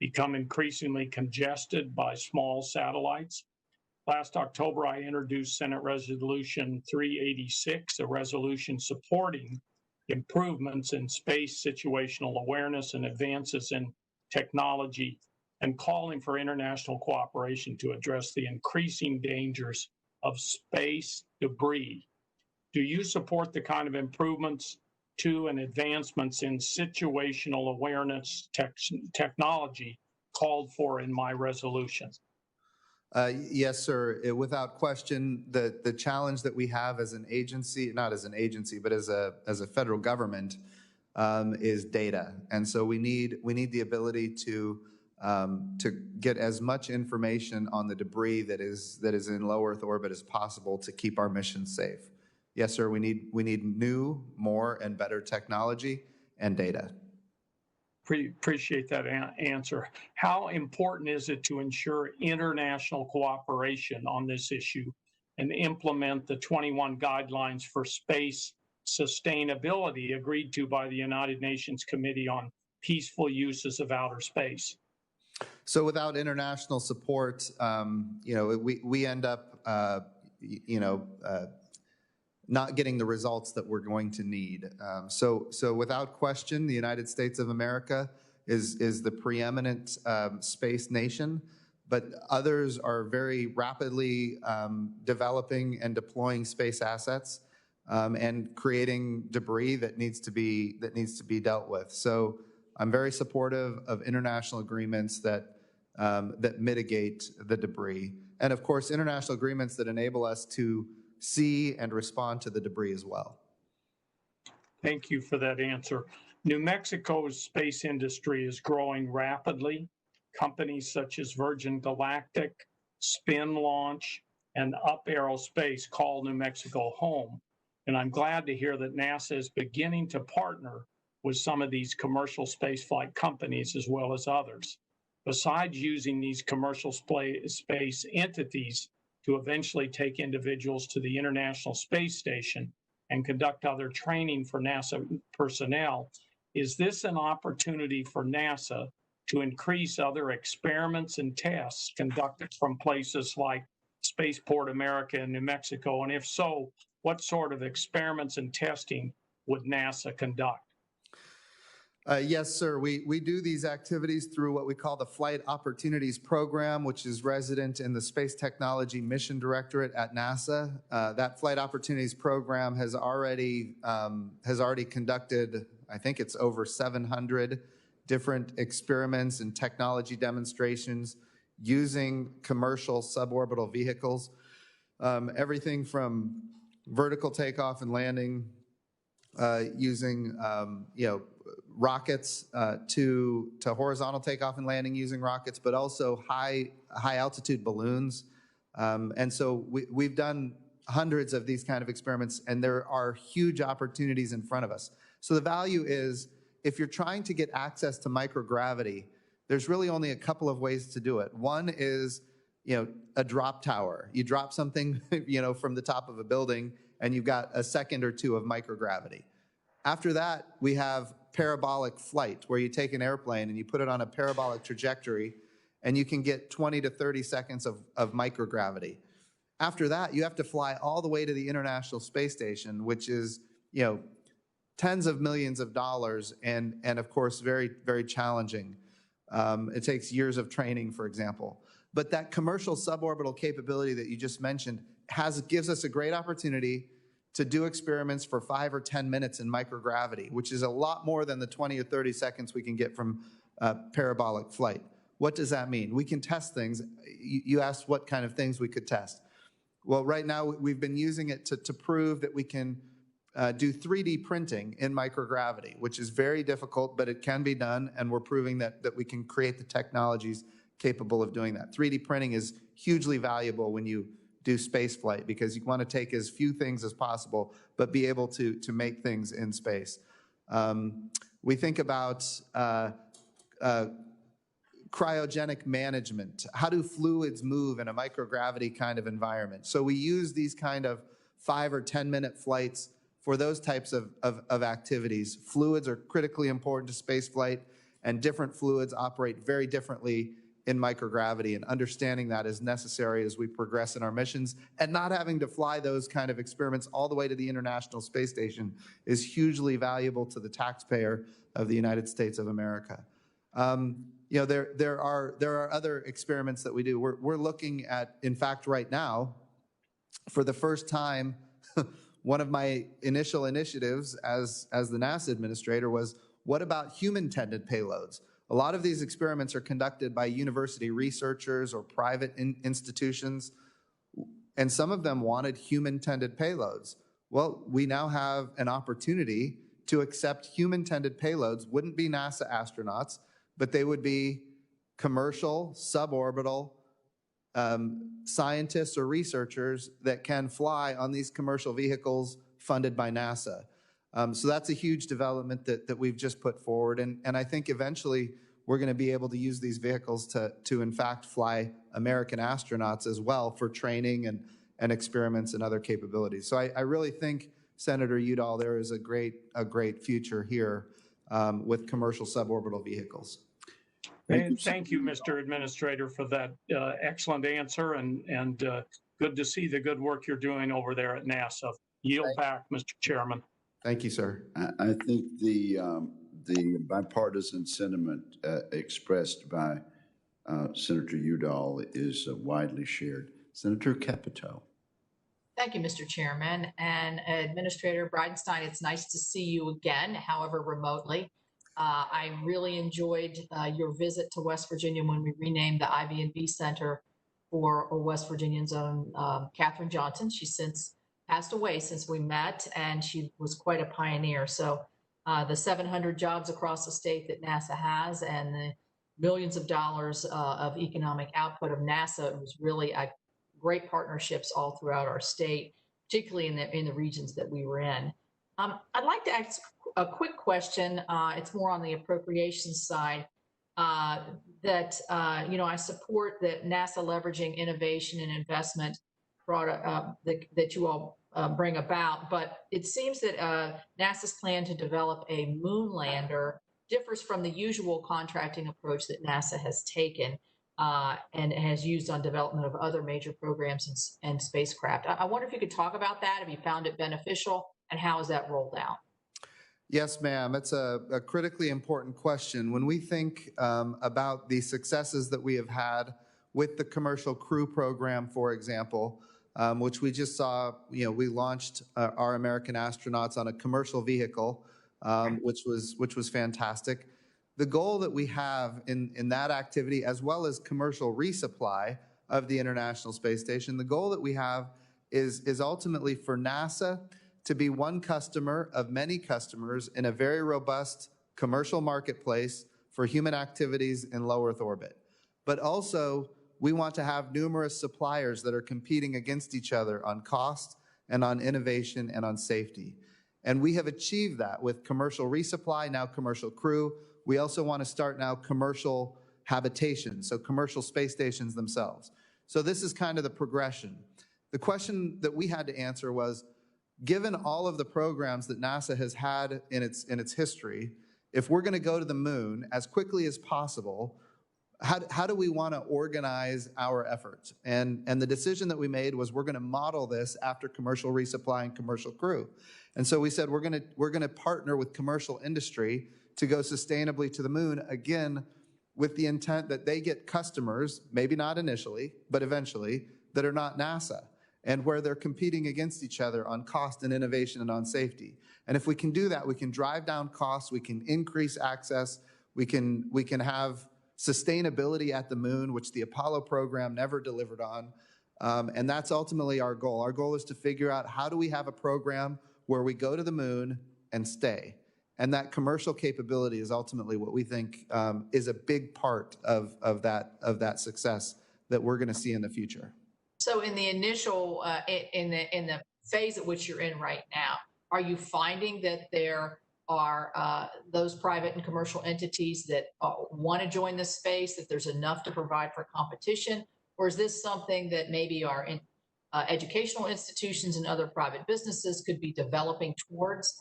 become increasingly congested by small satellites. Last October, I introduced Senate Resolution 386, a resolution supporting improvements in space situational awareness and advances in technology, and calling for international cooperation to address the increasing dangers of space debris. Do you support the kind of improvements to and advancements in situational awareness technology called for in my resolution? Yes, sir. Without question, the challenge that we have as an agency, not as an agency, but as a federal government, is data. And so we need the ability to to get as much information on the debris that is in low Earth orbit as possible to keep our mission safe. Yes, sir, we need new, more, and better technology and data. Appreciate that answer. How important is it to ensure international cooperation on this issue and implement the 21 guidelines for space sustainability agreed to by the United Nations Committee on Peaceful Uses of Outer Space? So without international support, we end up, not getting the results that we're going to need. So without question, the United States of America is the preeminent space nation, but others are very rapidly developing and deploying space assets and creating debris that needs to be dealt with. So I'm very supportive of international agreements that mitigate the debris, and of course, international agreements that enable us to see and respond to the debris as well. Thank you for that answer. New Mexico's space industry is growing rapidly. Companies such as Virgin Galactic, Spin Launch, and Up Aerospace call New Mexico home. And I'm glad to hear that NASA is beginning to partner with some of these commercial spaceflight companies as well as others. Besides using these commercial space entities to eventually take individuals to the International Space Station and conduct other training for NASA personnel, is this an opportunity for NASA to increase other experiments and tests conducted from places like Spaceport America in New Mexico? And if so, what sort of experiments and testing would NASA conduct? Yes, sir. We do these activities through what we call the Flight Opportunities Program, which is resident in the Space Technology Mission Directorate at NASA. That Flight Opportunities Program has already conducted, I think it's over 700 different experiments and technology demonstrations using commercial suborbital vehicles. Everything from vertical takeoff and landing using rockets to horizontal takeoff and landing using rockets, but also high altitude balloons. And so we've done hundreds of these kind of experiments, and there are huge opportunities in front of us. So the value is, if you're trying to get access to microgravity, there's really only a couple of ways to do it. One is, a drop tower. You drop something, from the top of a building, and you've got a second or two of microgravity. After that, we have parabolic flight, where you take an airplane and you put it on a parabolic trajectory, and you can get 20 to 30 seconds of microgravity. After that, you have to fly all the way to the International Space Station, which is, tens of millions of dollars and of course, very, very challenging. It takes years of training, for example. But that commercial suborbital capability that you just mentioned gives us a great opportunity to do experiments for 5 or 10 minutes in microgravity, which is a lot more than the 20 or 30 seconds we can get from parabolic flight. What does that mean? We can test things. You asked what kind of things we could test. Well, right now we've been using it to prove that we can do 3D printing in microgravity, which is very difficult, but it can be done, and we're proving that we can create the technologies capable of doing that. 3D printing is hugely valuable when you do space flight, because you want to take as few things as possible, but be able to make things in space. We think about cryogenic management. How do fluids move in a microgravity kind of environment? So we use these kind of 5 or 10 minute flights for those types of activities. Fluids are critically important to space flight, and different fluids operate very differently in microgravity, and understanding that is necessary as we progress in our missions. And not having to fly those kind of experiments all the way to the International Space Station is hugely valuable to the taxpayer of the United States of America. There are other experiments that we do. We're looking at, in fact, right now, for the first time, one of my initial initiatives as the NASA administrator was, what about human-tended payloads? A lot of these experiments are conducted by university researchers or private institutions, and some of them wanted human-tended payloads. Well, we now have an opportunity to accept human-tended payloads. Wouldn't be NASA astronauts, but they would be commercial, suborbital scientists or researchers that can fly on these commercial vehicles funded by NASA. So that's a huge development that we've just put forward. And I think eventually we're going to be able to use these vehicles to in fact fly American astronauts as well for training and experiments and other capabilities. So I really think, Senator Udall, there is a great future here with commercial suborbital vehicles. Thank you, Mr. Administrator, for that excellent answer, and good to see the good work you're doing over there at NASA. Yield back, Mr. Chairman. Thank you, sir. I think the bipartisan sentiment expressed by Senator Udall is widely shared. Senator Capito. Thank you, Mr. Chairman. And Administrator Bridenstine, it's nice to see you again, however remotely. I really enjoyed your visit to West Virginia when we renamed the IB&B Center for West Virginia's own Katherine Johnson. She's since passed away since we met, and she was quite a pioneer. So the 700 jobs across the state that NASA has and the millions of dollars of economic output of NASA was really a great partnerships all throughout our state, particularly in the regions that we were in. I'd like to ask a quick question. It's more on the appropriations side. I support that NASA leveraging innovation and investment product that you all bring about, but it seems that NASA's plan to develop a moon lander differs from the usual contracting approach that NASA has taken and has used on development of other major programs and spacecraft. I wonder if you could talk about that, if you found it beneficial, and how is that rolled out? Yes, ma'am. It's a critically important question. When we think about the successes that we have had with the Commercial Crew Program, for example, which we just saw, we launched our American astronauts on a commercial vehicle, which was fantastic. The goal that we have in that activity, as well as commercial resupply of the International Space Station, the goal that we have is ultimately for NASA to be one customer of many customers in a very robust commercial marketplace for human activities in low Earth orbit. But also, we want to have numerous suppliers that are competing against each other on cost and on innovation and on safety. And we have achieved that with commercial resupply, now commercial crew. We also want to start now commercial habitation, so commercial space stations themselves. So this is kind of the progression. The question that we had to answer was, given all of the programs that NASA has had in its history, if we're going to go to the moon as quickly as possible, how do we want to organize our efforts? And the decision that we made was we're going to model this after commercial resupply and commercial crew. And so we said we're going to partner with commercial industry to go sustainably to the moon, again, with the intent that they get customers, maybe not initially, but eventually, that are not NASA, and where they're competing against each other on cost and innovation and on safety. And if we can do that, we can drive down costs, we can increase access, we can have sustainability at the moon, which the Apollo program never delivered on. And that's ultimately our goal. Our goal is to figure out how do we have a program where we go to the moon and stay. And that commercial capability is ultimately what we think is a big part of that success that we're going to see in the future. So in the initial, in the phase at which you're in right now, are you finding that there are those private and commercial entities that want to join this space, that there's enough to provide for competition? Or is this something that maybe our educational institutions and other private businesses could be developing towards?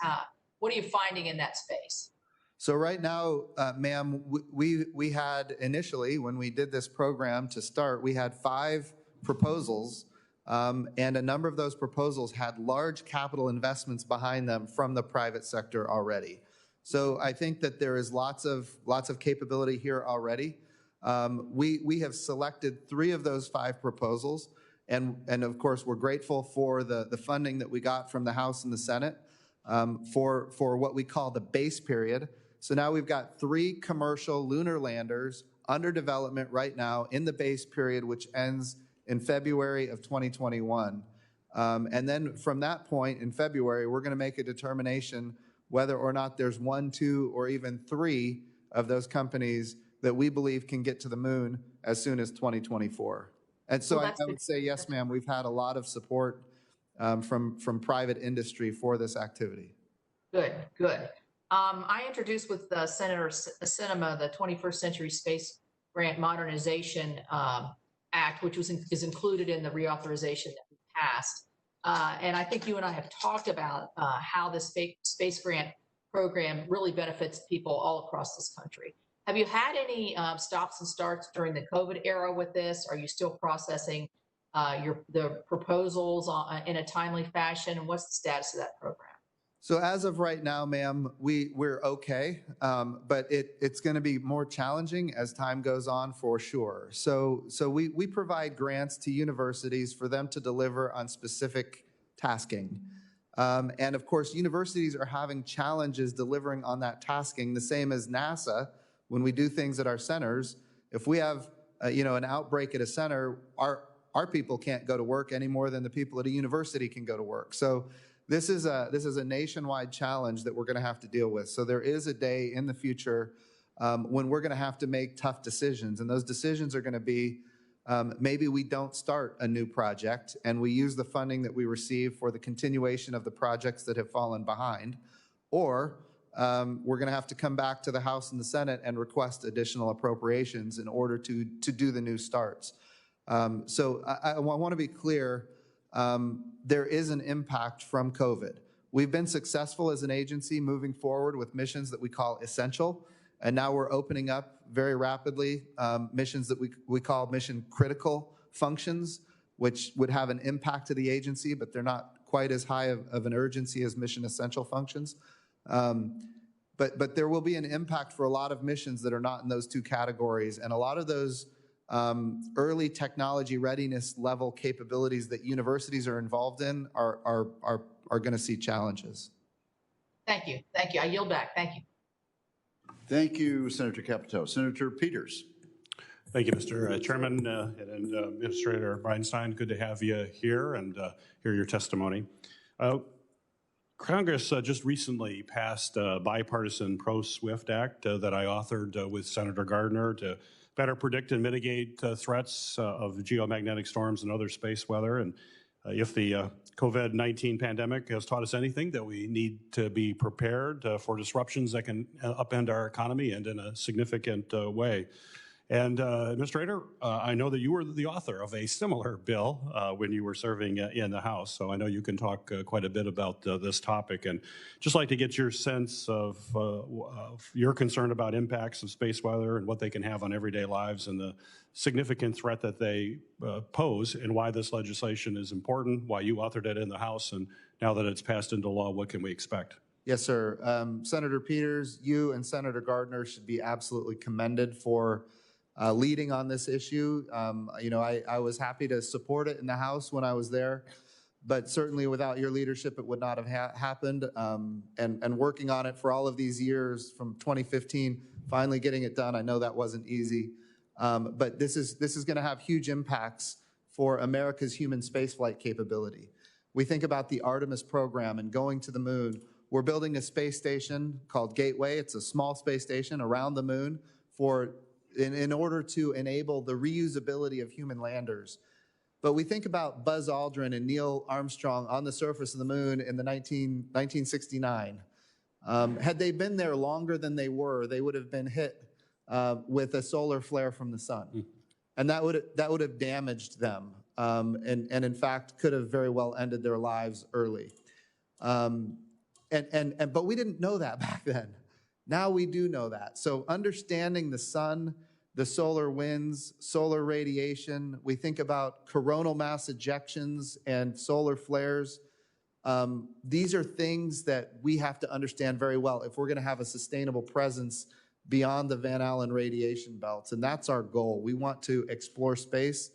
What are you finding in that space? So right now, ma'am, we had initially, when we did this program to start, we had 5 proposals, and a number of those proposals had large capital investments behind them from the private sector already. So I think that there is lots of capability here already. We have selected 3 of those 5 proposals, and of course we're grateful for the funding that we got from the House and the Senate for what we call the base period. So now we've got 3 commercial lunar landers under development right now in the base period, which ends in February of 2021. And then from that point in February, we're going to make a determination whether or not there's 1, 2, or even 3 of those companies that we believe can get to the moon as soon as 2024. And so Well, I would say, yes, ma'am, we've had a lot of support from private industry for this activity. Good, good. I introduced with Senator Sinema the 21st Century Space Grant Modernization Act, which is included in the reauthorization that we passed. And I think you and I have talked about how the space grant program really benefits people all across this country. Have you had any stops and starts during the COVID era with this? Are you still processing the proposals in a timely fashion? And what's the status of that program? So as of right now, ma'am, we're okay, but it's going to be more challenging as time goes on for sure. So we provide grants to universities for them to deliver on specific tasking. And of course, universities are having challenges delivering on that tasking, the same as NASA. When we do things at our centers, if we have an outbreak at a center, our people can't go to work any more than the people at a university can go to work. So this is a nationwide challenge that we're going to have to deal with. So there is a day in the future when we're going to have to make tough decisions, and those decisions are going to be maybe we don't start a new project and we use the funding that we receive for the continuation of the projects that have fallen behind, or we're going to have to come back to the House and the Senate and request additional appropriations in order to do the new starts. So I want to be clear. There is an impact from COVID. We've been successful as an agency moving forward with missions that we call essential, and now we're opening up very rapidly missions that we call mission critical functions, which would have an impact to the agency, but they're not quite as high of an urgency as mission essential functions. But there will be an impact for a lot of missions that are not in those two categories, and a lot of those early technology readiness level capabilities that universities are involved in are going to see challenges. Thank you. Thank you. I yield back. Thank you. Thank you, Senator Capito. Senator Peters. Thank you, Mr. Chairman and Administrator Bridenstine. Good to have you here and hear your testimony. Congress just recently passed a bipartisan Pro-SWIFT Act that I authored with Senator Gardner to better predict and mitigate threats of geomagnetic storms and other space weather. And if the COVID-19 pandemic has taught us anything, that we need to be prepared for disruptions that can upend our economy and in a significant way. And Administrator, I know that you were the author of a similar bill when you were serving in the House, so I know you can talk quite a bit about this topic, and just like to get your sense of your concern about impacts of space weather and what they can have on everyday lives and the significant threat that they pose, and why this legislation is important, why you authored it in the House, and now that it's passed into law, what can we expect? Yes, sir. Senator Peters, you and Senator Gardner should be absolutely commended for leading on this issue. I was happy to support it in the House when I was there, but certainly without your leadership, it would not have happened. And working on it for all of these years from 2015, finally getting it done, I know that wasn't easy. But this is going to have huge impacts for America's human spaceflight capability. We think about the Artemis program and going to the moon. We're building a space station called Gateway. It's a small space station around the moon in order to enable the reusability of human landers. But we think about Buzz Aldrin and Neil Armstrong on the surface of the moon in 1969. Had they been there longer than they were, they would have been hit with a solar flare from the sun. And that would have damaged them, and in fact could have very well ended their lives early. But we didn't know that back then. Now we do know that. So understanding the sun, the solar winds, solar radiation, we think about coronal mass ejections and solar flares. These are things that we have to understand very well if we're going to have a sustainable presence beyond the Van Allen radiation belts. And that's our goal. We want to explore space.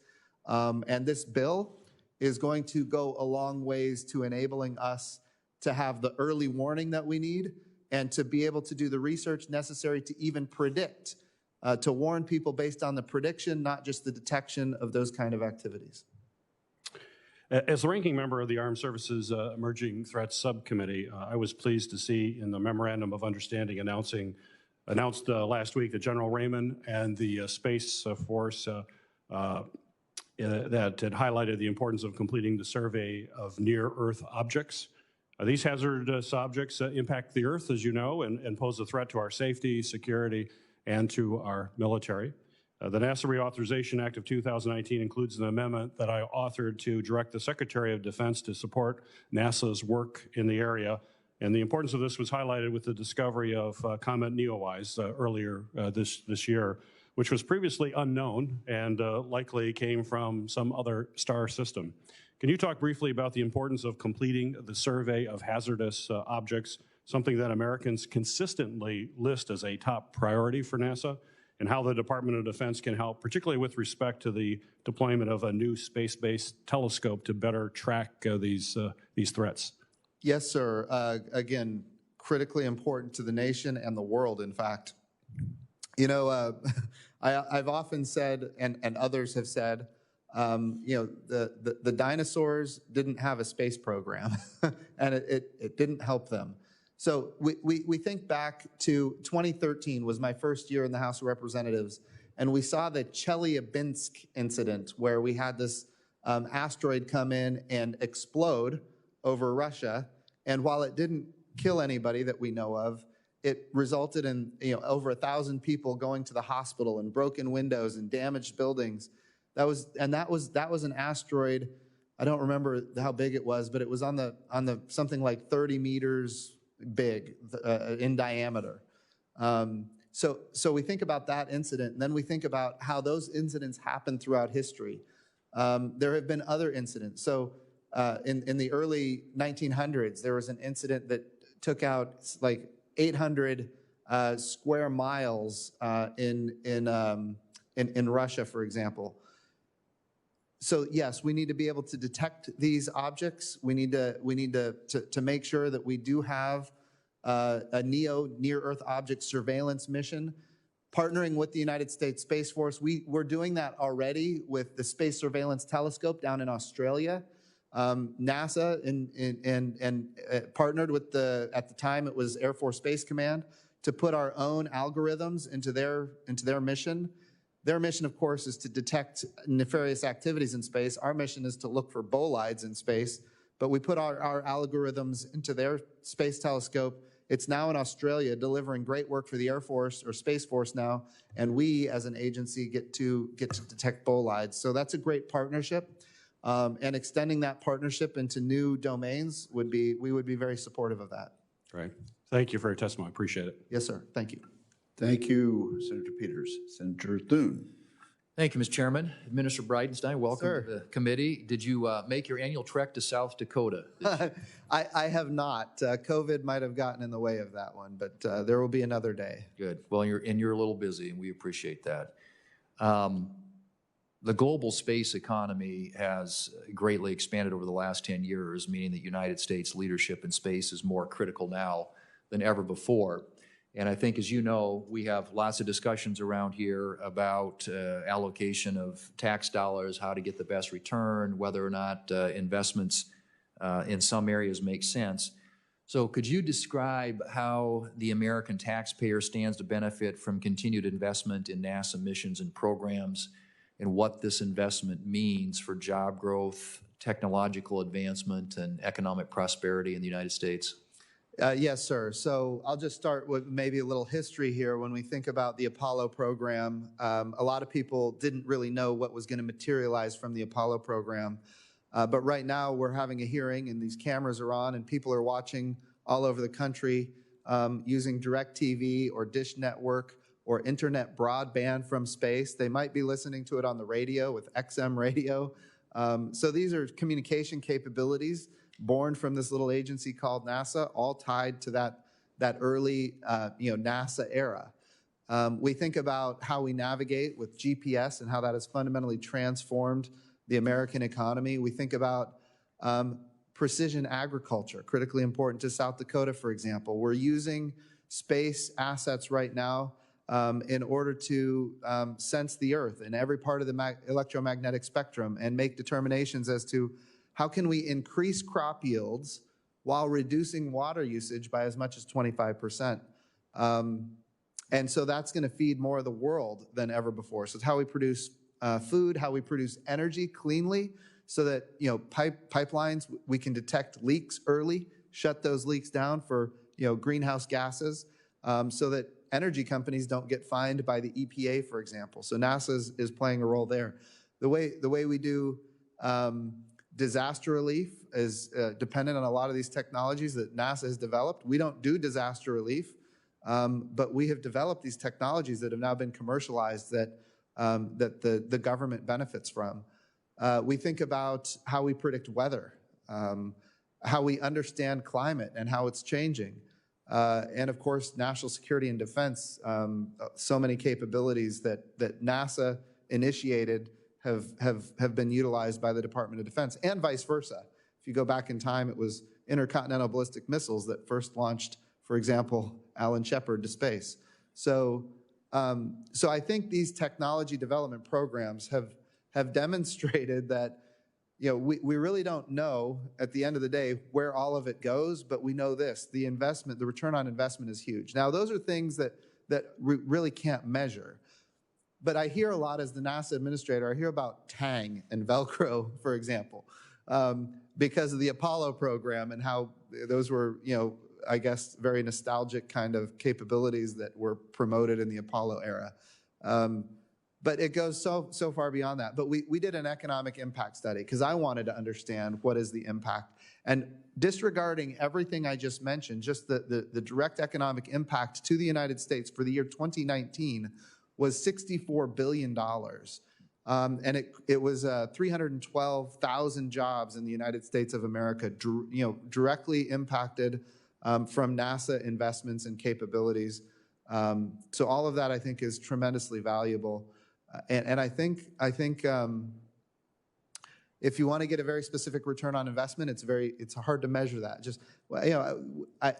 And this bill is going to go a long ways to enabling us to have the early warning that we need and to be able to do the research necessary to even predict, to warn people based on the prediction, not just the detection of those kind of activities. As the ranking member of the Armed Services Emerging Threats Subcommittee, I was pleased to see in the Memorandum of Understanding announcing announced last week that General Raymond and the Space Force that had highlighted the importance of completing the survey of near-Earth objects. These hazardous objects impact the Earth, as you know, and pose a threat to our safety, security, and to our military. The NASA Reauthorization Act of 2019 includes an amendment that I authored to direct the Secretary of Defense to support NASA's work in the area. And the importance of this was highlighted with the discovery of Comet Neowise earlier this year, which was previously unknown and likely came from some other star system. Can you talk briefly about the importance of completing the survey of hazardous objects, something that Americans consistently list as a top priority for NASA, and how the Department of Defense can help, particularly with respect to the deployment of a new space-based telescope to better track these threats? Yes, sir. Again, critically important to the nation and the world, in fact. You know, I've often said, and others have said, you know, the dinosaurs didn't have a space program, and it didn't help them. So we think back to 2013 was my first year in the House of Representatives, and we saw the Chelyabinsk incident where we had this asteroid come in and explode over Russia. And while it didn't kill anybody that we know of, it resulted in over 1,000 people going to the hospital and broken windows and damaged buildings. That was an asteroid. I don't remember how big it was, but it was on the something like 30 meters big in diameter. So we think about that incident, and then we think about how those incidents happen throughout history. There have been other incidents. So in the early 1900s, there was an incident that took out like 800 square miles in Russia, for example. So yes, we need to be able to detect these objects. We need to make sure that we do have a near-Earth object surveillance mission, partnering with the United States Space Force. We're doing that already with the Space Surveillance Telescope down in Australia. NASA and partnered with at the time it was Air Force Space Command, to put our own algorithms into their mission. Their mission, of course, is to detect nefarious activities in space. Our mission is to look for bolides in space, but we put our algorithms into their space telescope. It's now in Australia, delivering great work for the Air Force or Space Force now, and we as an agency get to detect bolides. So that's a great partnership. And extending that partnership into new domains we would be very supportive of that. Right. Thank you for your testimony. Appreciate it. Yes, sir. Thank you. Thank you, Senator Peters. Senator Thune. Thank you, Mr. Chairman. Minister Bridenstine, welcome Sir. to the committee. Did you make your annual trek to South Dakota? I have not. COVID might have gotten in the way of that one, but there will be another day. Good. Well, you're a little busy, and we appreciate that. The global space economy has greatly expanded over the last 10 years, meaning that United States leadership in space is more critical now than ever before. And I think, as you know, we have lots of discussions around here about allocation of tax dollars, how to get the best return, whether or not investments in some areas make sense. So could you describe how the American taxpayer stands to benefit from continued investment in NASA missions and programs, and what this investment means for job growth, technological advancement, and economic prosperity in the United States? Yes, sir. So I'll just start with maybe a little history here. When we think about the Apollo program, a lot of people didn't really know what was going to materialize from the Apollo program. But right now we're having a hearing, and these cameras are on, and people are watching all over the country using DirecTV or Dish Network or internet broadband from space. They might be listening to it on the radio with XM radio. So these are communication capabilities born from this little agency called NASA, all tied to that early NASA era. We think about how we navigate with GPS and how that has fundamentally transformed the American economy. We think about precision agriculture, critically important to South Dakota, for example. We're using space assets right now in order to sense the Earth in every part of the electromagnetic spectrum and make determinations as to how can we increase crop yields while reducing water usage by as much as 25%. And so that's going to feed more of the world than ever before. So it's how we produce food, how we produce energy cleanly, so that, you know, pipelines, we can detect leaks early, shut those leaks down for, you know, greenhouse gases, so that energy companies don't get fined by the EPA, for example. So NASA is playing a role there. The way we do disaster relief is dependent on a lot of these technologies that NASA has developed. We don't do disaster relief, but we have developed these technologies that have now been commercialized that the government benefits from. We think about how we predict weather, how we understand climate and how it's changing. And of course, national security and defense, so many capabilities that NASA initiated have been utilized by the Department of Defense, and vice versa. If you go back in time, it was intercontinental ballistic missiles that first launched, for example, Alan Shepard to space. So I think these technology development programs have demonstrated that, you know, we really don't know at the end of the day where all of it goes, but we know this: the investment, the return on investment is huge. Now, those are things that we really can't measure. But I hear a lot as the NASA administrator, I hear about Tang and Velcro, for example, because of the Apollo program and how those were, you know, I guess, very nostalgic kind of capabilities that were promoted in the Apollo era. But it goes so far beyond that. But we did an economic impact study because I wanted to understand what is the impact. And disregarding everything I just mentioned, just the direct economic impact to the United States for the year 2019 was $64 billion. And it was 312,000 jobs in the United States of America, directly impacted from NASA investments and capabilities. So all of that, I think, is tremendously valuable. And I think if you want to get a very specific return on investment, it's hard to measure that. Just, you know,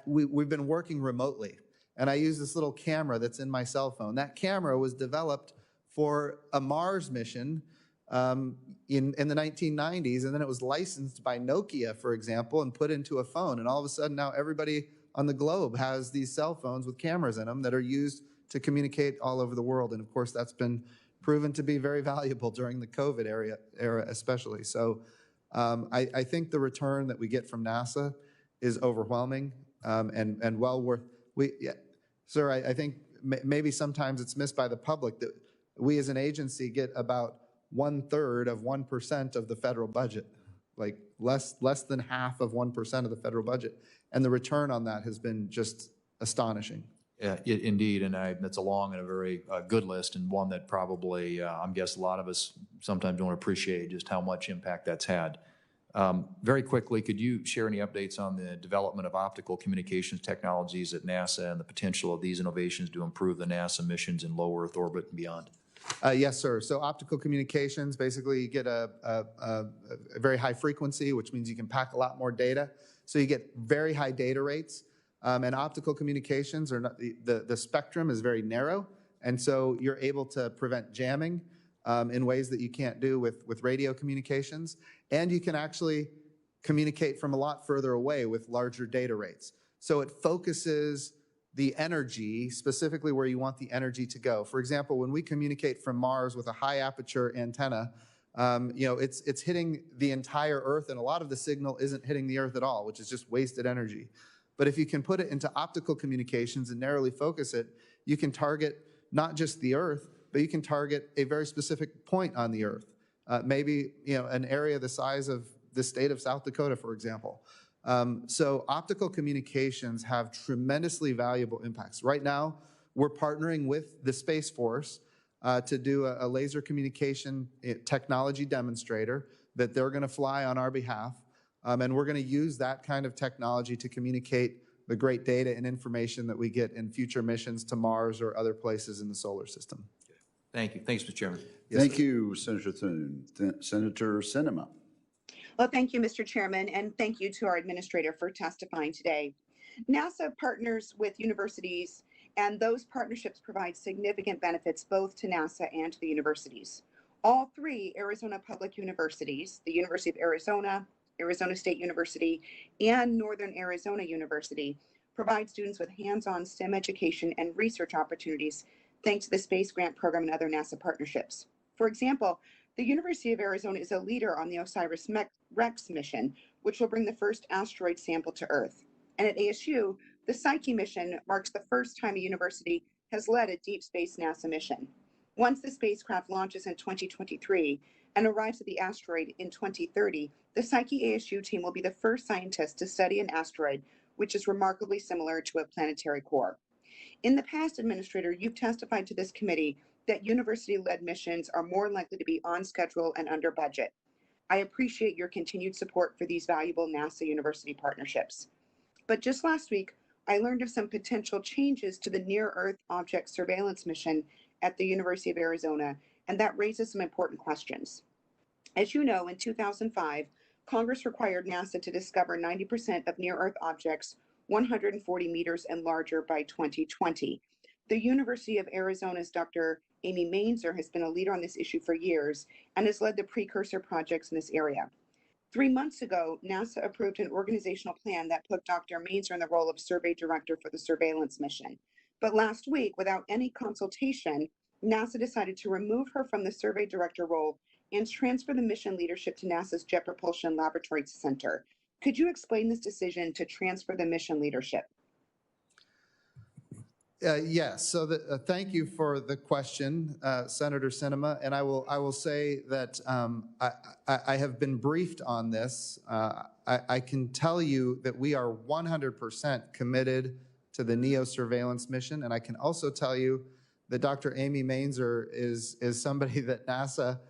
we've been working remotely, and I use this little camera that's in my cell phone. That camera was developed for a Mars mission in the 1990s, and then it was licensed by Nokia, for example, and put into a phone. And all of a sudden, now everybody on the globe has these cell phones with cameras in them that are used to communicate all over the world. And of course, that's been proven to be very valuable during the COVID era especially. So I think the return that we get from NASA is overwhelming and well worth. Sir, I think maybe sometimes it's missed by the public that we as an agency get about 1/3 of 1% of the federal budget, like less than half of 1% of the federal budget. And the return on that has been just astonishing. Yeah, indeed, and that's a long and a very good list, and one that probably, I'm guessing a lot of us sometimes don't appreciate just how much impact that's had. Very quickly, could you share any updates on the development of optical communications technologies at NASA and the potential of these innovations to improve the NASA missions in low Earth orbit and beyond? Yes, sir. So optical communications, basically you get a very high frequency, which means you can pack a lot more data. So you get very high data rates. And optical communications are not, the spectrum is very narrow, and so you're able to prevent jamming in ways that you can't do with radio communications. And you can actually communicate from a lot further away with larger data rates. So it focuses the energy specifically where you want the energy to go. For example, when we communicate from Mars with a high aperture antenna, you know, it's hitting the entire Earth, and a lot of the signal isn't hitting the Earth at all, which is just wasted energy. But if you can put it into optical communications and narrowly focus it, you can target not just the Earth, but you can target a very specific point on the Earth. Maybe, you know, an area the size of the state of South Dakota, for example. So optical communications have tremendously valuable impacts. Right now, we're partnering with the Space Force to do a laser communication technology demonstrator that they're going to fly on our behalf. And we're going to use that kind of technology to communicate the great data and information that we get in future missions to Mars or other places in the solar system. Thank you. Thanks, Mr. Chairman. Yes, Thank sir. you, Senator Thune. Senator Sinema. Well, thank you, Mr. Chairman, and thank you to our administrator for testifying today. NASA partners with universities, and those partnerships provide significant benefits both to NASA and to the universities. All three Arizona public universities, the University of Arizona, Arizona State University, and Northern Arizona University, provide students with hands-on STEM education and research opportunities thanks to the Space Grant Program and other NASA partnerships. For example, the University of Arizona is a leader on the OSIRIS-REx mission, which will bring the first asteroid sample to Earth. And at ASU, the Psyche mission marks the first time a university has led a deep space NASA mission. Once the spacecraft launches in 2023 and arrives at the asteroid in 2030, the Psyche ASU team will be the first scientists to study an asteroid which is remarkably similar to a planetary core. In the past, Administrator, you've testified to this committee that university-led missions are more likely to be on schedule and under budget. I appreciate your continued support for these valuable NASA university partnerships. But just last week, I learned of some potential changes to the near-Earth object surveillance mission at the University of Arizona, and that raises some important questions. As you know, in 2005, Congress required NASA to discover 90% of near-Earth objects 140 meters and larger by 2020. The University of Arizona's Dr. Amy Mainzer has been a leader on this issue for years and has led the precursor projects in this area. 3 months ago, NASA approved an organizational plan that put Dr. Mainzer in the role of survey director for the surveillance mission. But last week, without any consultation, NASA decided to remove her from the survey director role and transfer the mission leadership to NASA's Jet Propulsion Laboratory Center. Could you explain this decision to transfer the mission leadership? Yes. So thank you for the question, Senator Sinema. And I will say that I have been briefed on this. I can tell you that we are 100% committed to the NEO surveillance mission. And I can also tell you that Dr. Amy Mainzer is somebody that NASA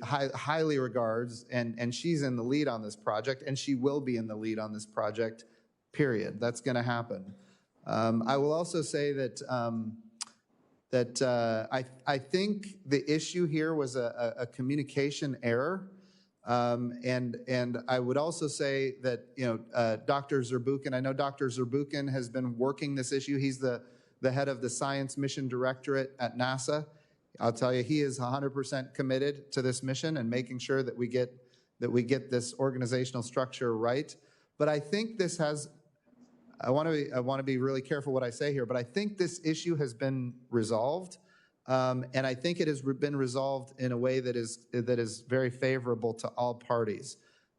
highly regards, and she's in the lead on this project, and she will be in the lead on this project, period. That's going to happen. I will also say that I think the issue here was a communication error, and I would also say that Dr. Zurbuchen. I know Dr. Zurbuchen has been working this issue. He's the head of the Science Mission Directorate at NASA. I'll tell you, he is 100% committed to this mission and making sure that we get this organizational structure right. But I think this has. I want to be really careful what I say here, but I think this issue has been resolved, and I think it has been resolved in a way that is very favorable to all parties.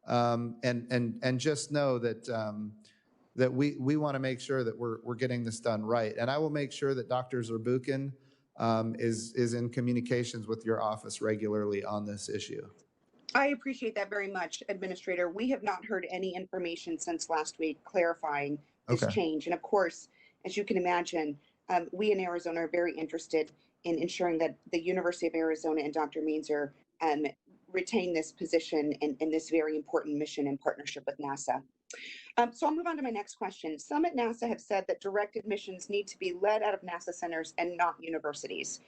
And just know that we want to make sure that we're getting this done right. And I will make sure that Dr. Zurbuchen is in communications with your office regularly on this issue. I appreciate that very much, Administrator. We have not heard any information since last week clarifying this change. And of course, as you can imagine, we in Arizona are very interested in ensuring that the University of Arizona and Dr. Mainzer retain this position in this very important mission in partnership with NASA. So I'll move on to my next question. Some at NASA have said that directed missions need to be led out of NASA centers and not universities.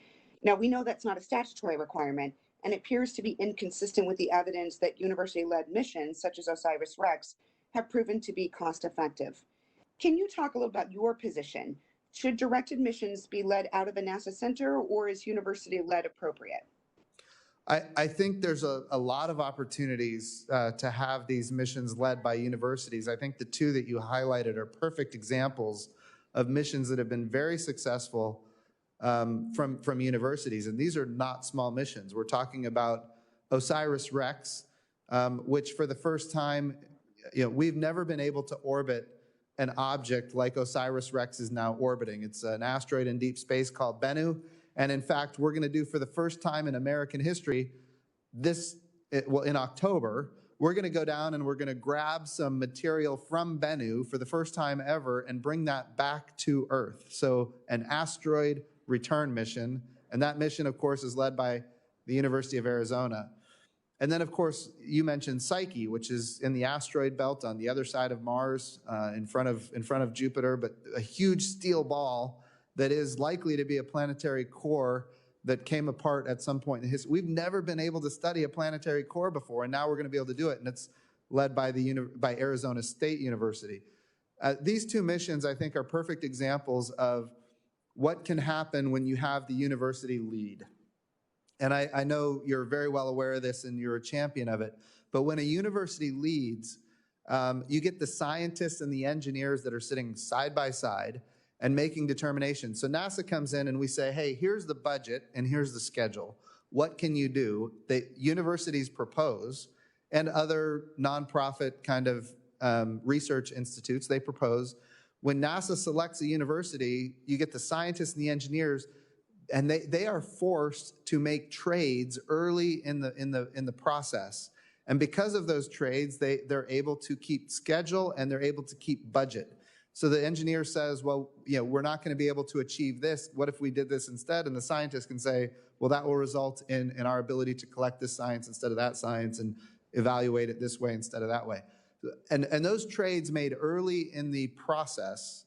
Now, we know that's not a statutory requirement, and it appears to be inconsistent with the evidence that university-led missions, such as OSIRIS-REx, have proven to be cost-effective. Can you talk a little about your position? Should directed missions be led out of a NASA center, or is university-led appropriate? I think there's a lot of opportunities to have these missions led by universities. I think the two that you highlighted are perfect examples of missions that have been very successful from universities. And these are not small missions. We're talking about OSIRIS-REx, which for the first time, we've never been able to orbit an object like OSIRIS-REx is now orbiting. It's an asteroid in deep space called Bennu. And in fact, we're going to do for the first time in American history, in October, we're going to go down and we're going to grab some material from Bennu for the first time ever and bring that back to Earth. So an asteroid return mission. And that mission, of course, is led by the University of Arizona. And then, of course, you mentioned Psyche, which is in the asteroid belt on the other side of Mars, in front of Jupiter, but a huge steel ball that is likely to be a planetary core that came apart at some point in history. We've never been able to study a planetary core before, and now we're going to be able to do it, and it's led by by Arizona State University. These two missions, I think, are perfect examples of what can happen when you have the university lead. And I know you're very well aware of this and you're a champion of it, but when a university leads, You get the scientists and the engineers that are sitting side by side and making determinations. So NASA comes in and we say, hey, here's the budget and here's the schedule. What can you do? The universities propose, and other nonprofit kind of research institutes, they propose. When NASA selects a university, you get the scientists and the engineers, and they are forced to make trades early in the process. And because of those trades, they're able to keep schedule and they're able to keep budget. So the engineer says, well, we're not going to be able to achieve this. What if we did this instead? And the scientist can say, well, that will result in our ability to collect this science instead of that science and evaluate it this way instead of that way. And those trades made early in the process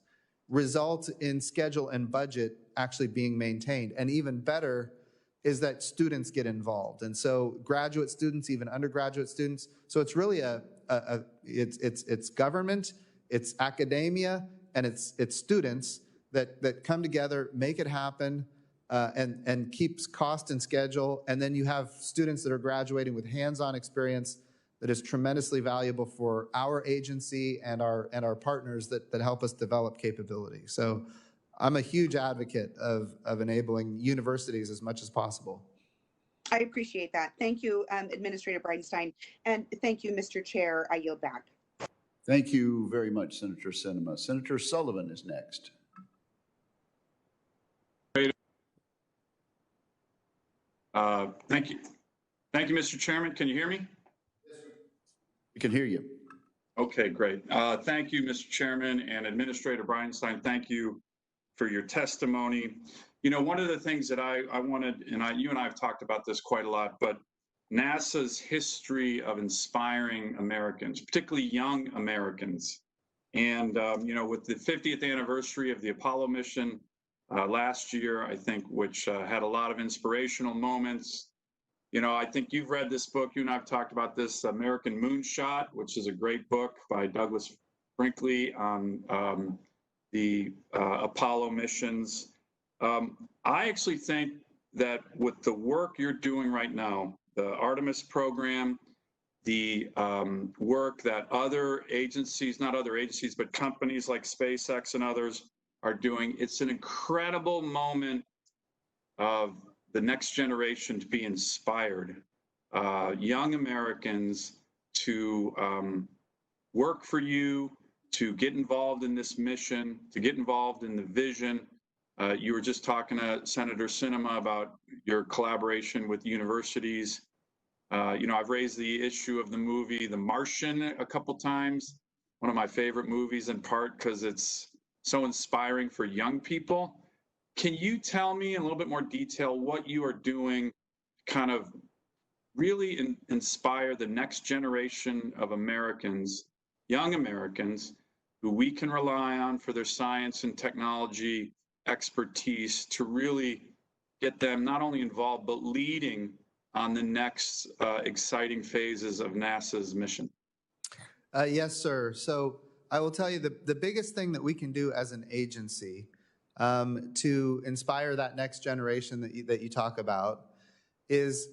result in schedule and budget actually being maintained. And even better is that students get involved. And so graduate students, even undergraduate students. So it's really it's government, it's academia, and it's students that come together, make it happen, and keeps cost and schedule. And then you have students that are graduating with hands-on experience that is tremendously valuable for our agency and our partners that help us develop capability. So I'm a huge advocate of enabling universities as much as possible. I appreciate that. Thank you, Administrator Bridenstine. And thank you, Mr. Chair. I yield back. Thank you very much, Senator Sinema. Senator Sullivan is next. Thank you. Thank you, Mr. Chairman. Can you hear me? We can hear you. Okay, great. Thank you, Mr. Chairman, and Administrator Bridenstine. Thank you for your testimony. One of the things that I wanted, and you and I have talked about this quite a lot, but NASA's history of inspiring Americans, particularly young Americans. And, with the 50th anniversary of the Apollo mission last year, I think, which had a lot of inspirational moments. I think you've read this book. You and I have talked about this, American Moonshot, which is a great book by Douglas Brinkley on the Apollo missions. I actually think that with the work you're doing right now, the Artemis program, the work that other agencies, not other agencies, but companies like SpaceX and others are doing, it's an incredible moment of the next generation to be inspired, young Americans to work for you, to get involved in this mission, to get involved in the vision. You were just talking to Senator Sinema about your collaboration with universities. I've raised the issue of the movie The Martian a couple times, one of my favorite movies, in part because it's so inspiring for young people. Can you tell me in a little bit more detail what you are doing to kind of really inspire the next generation of Americans, young Americans, who we can rely on for their science and technology expertise to really get them not only involved, but leading on the next exciting phases of NASA's mission? Yes, sir. So I will tell you the biggest thing that we can do as an agency to inspire that next generation that you talk about is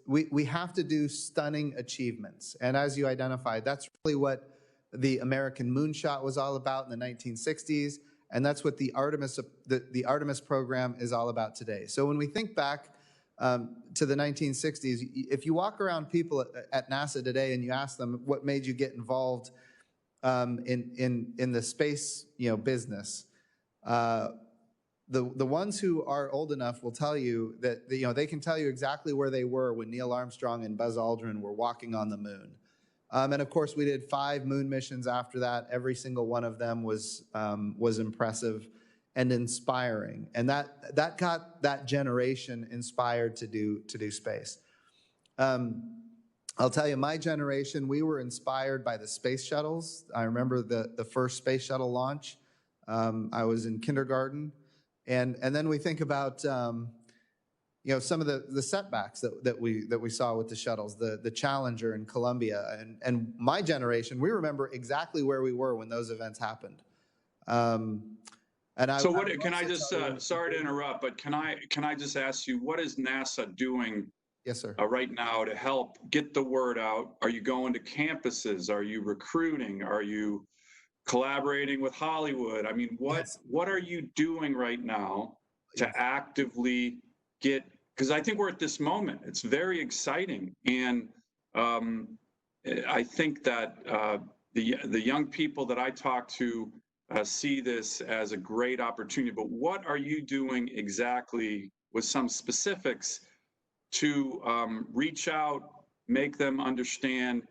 we have to do stunning achievements. And as you identified, that's really what the American Moonshot was all about in the 1960s, and that's what the Artemis program is all about today. So when we think back to the 1960s, if you walk around people at NASA today and you ask them what made you get involved in the space business, the ones who are old enough will tell you that they can tell you exactly where they were when Neil Armstrong and Buzz Aldrin were walking on the moon. And of course, we did 5 moon missions after that. Every single one of them was impressive and inspiring, and that got that generation inspired to do space. I'll tell you, my generation, we were inspired by the space shuttles. I remember the first space shuttle launch. I was in kindergarten, and then we think about some of the setbacks that we saw with the shuttles, the Challenger and Columbia, and my generation, we remember exactly where we were when those events happened. Sorry to interrupt, but can I just ask you, what is NASA doing Yes, sir. right now to help get the word out? Are you going to campuses? Are you recruiting? Are you collaborating with Hollywood? I mean, Yes. what are you doing right now to actively get? Because I think we're at this moment. It's very exciting, and um, I think that the young people that I talk to see this as a great opportunity. But what are you doing exactly with some specifics to reach out, make them understand,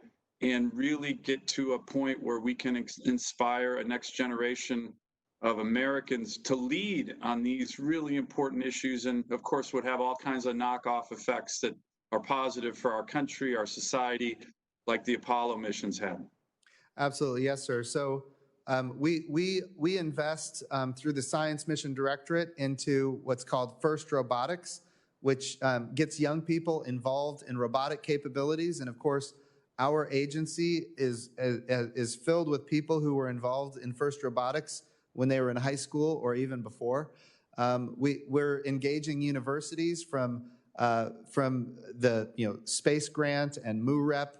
and really get to a point where we can inspire a next generation of Americans to lead on these really important issues, and of course would have all kinds of knockoff effects that are positive for our country, our society, like the Apollo missions had. Absolutely, yes, sir. So we invest through the Science Mission Directorate into what's called FIRST Robotics, which gets young people involved in robotic capabilities. And of course, our agency is filled with people who were involved in FIRST Robotics when they were in high school or even before. We're engaging universities from the space grant and MUREP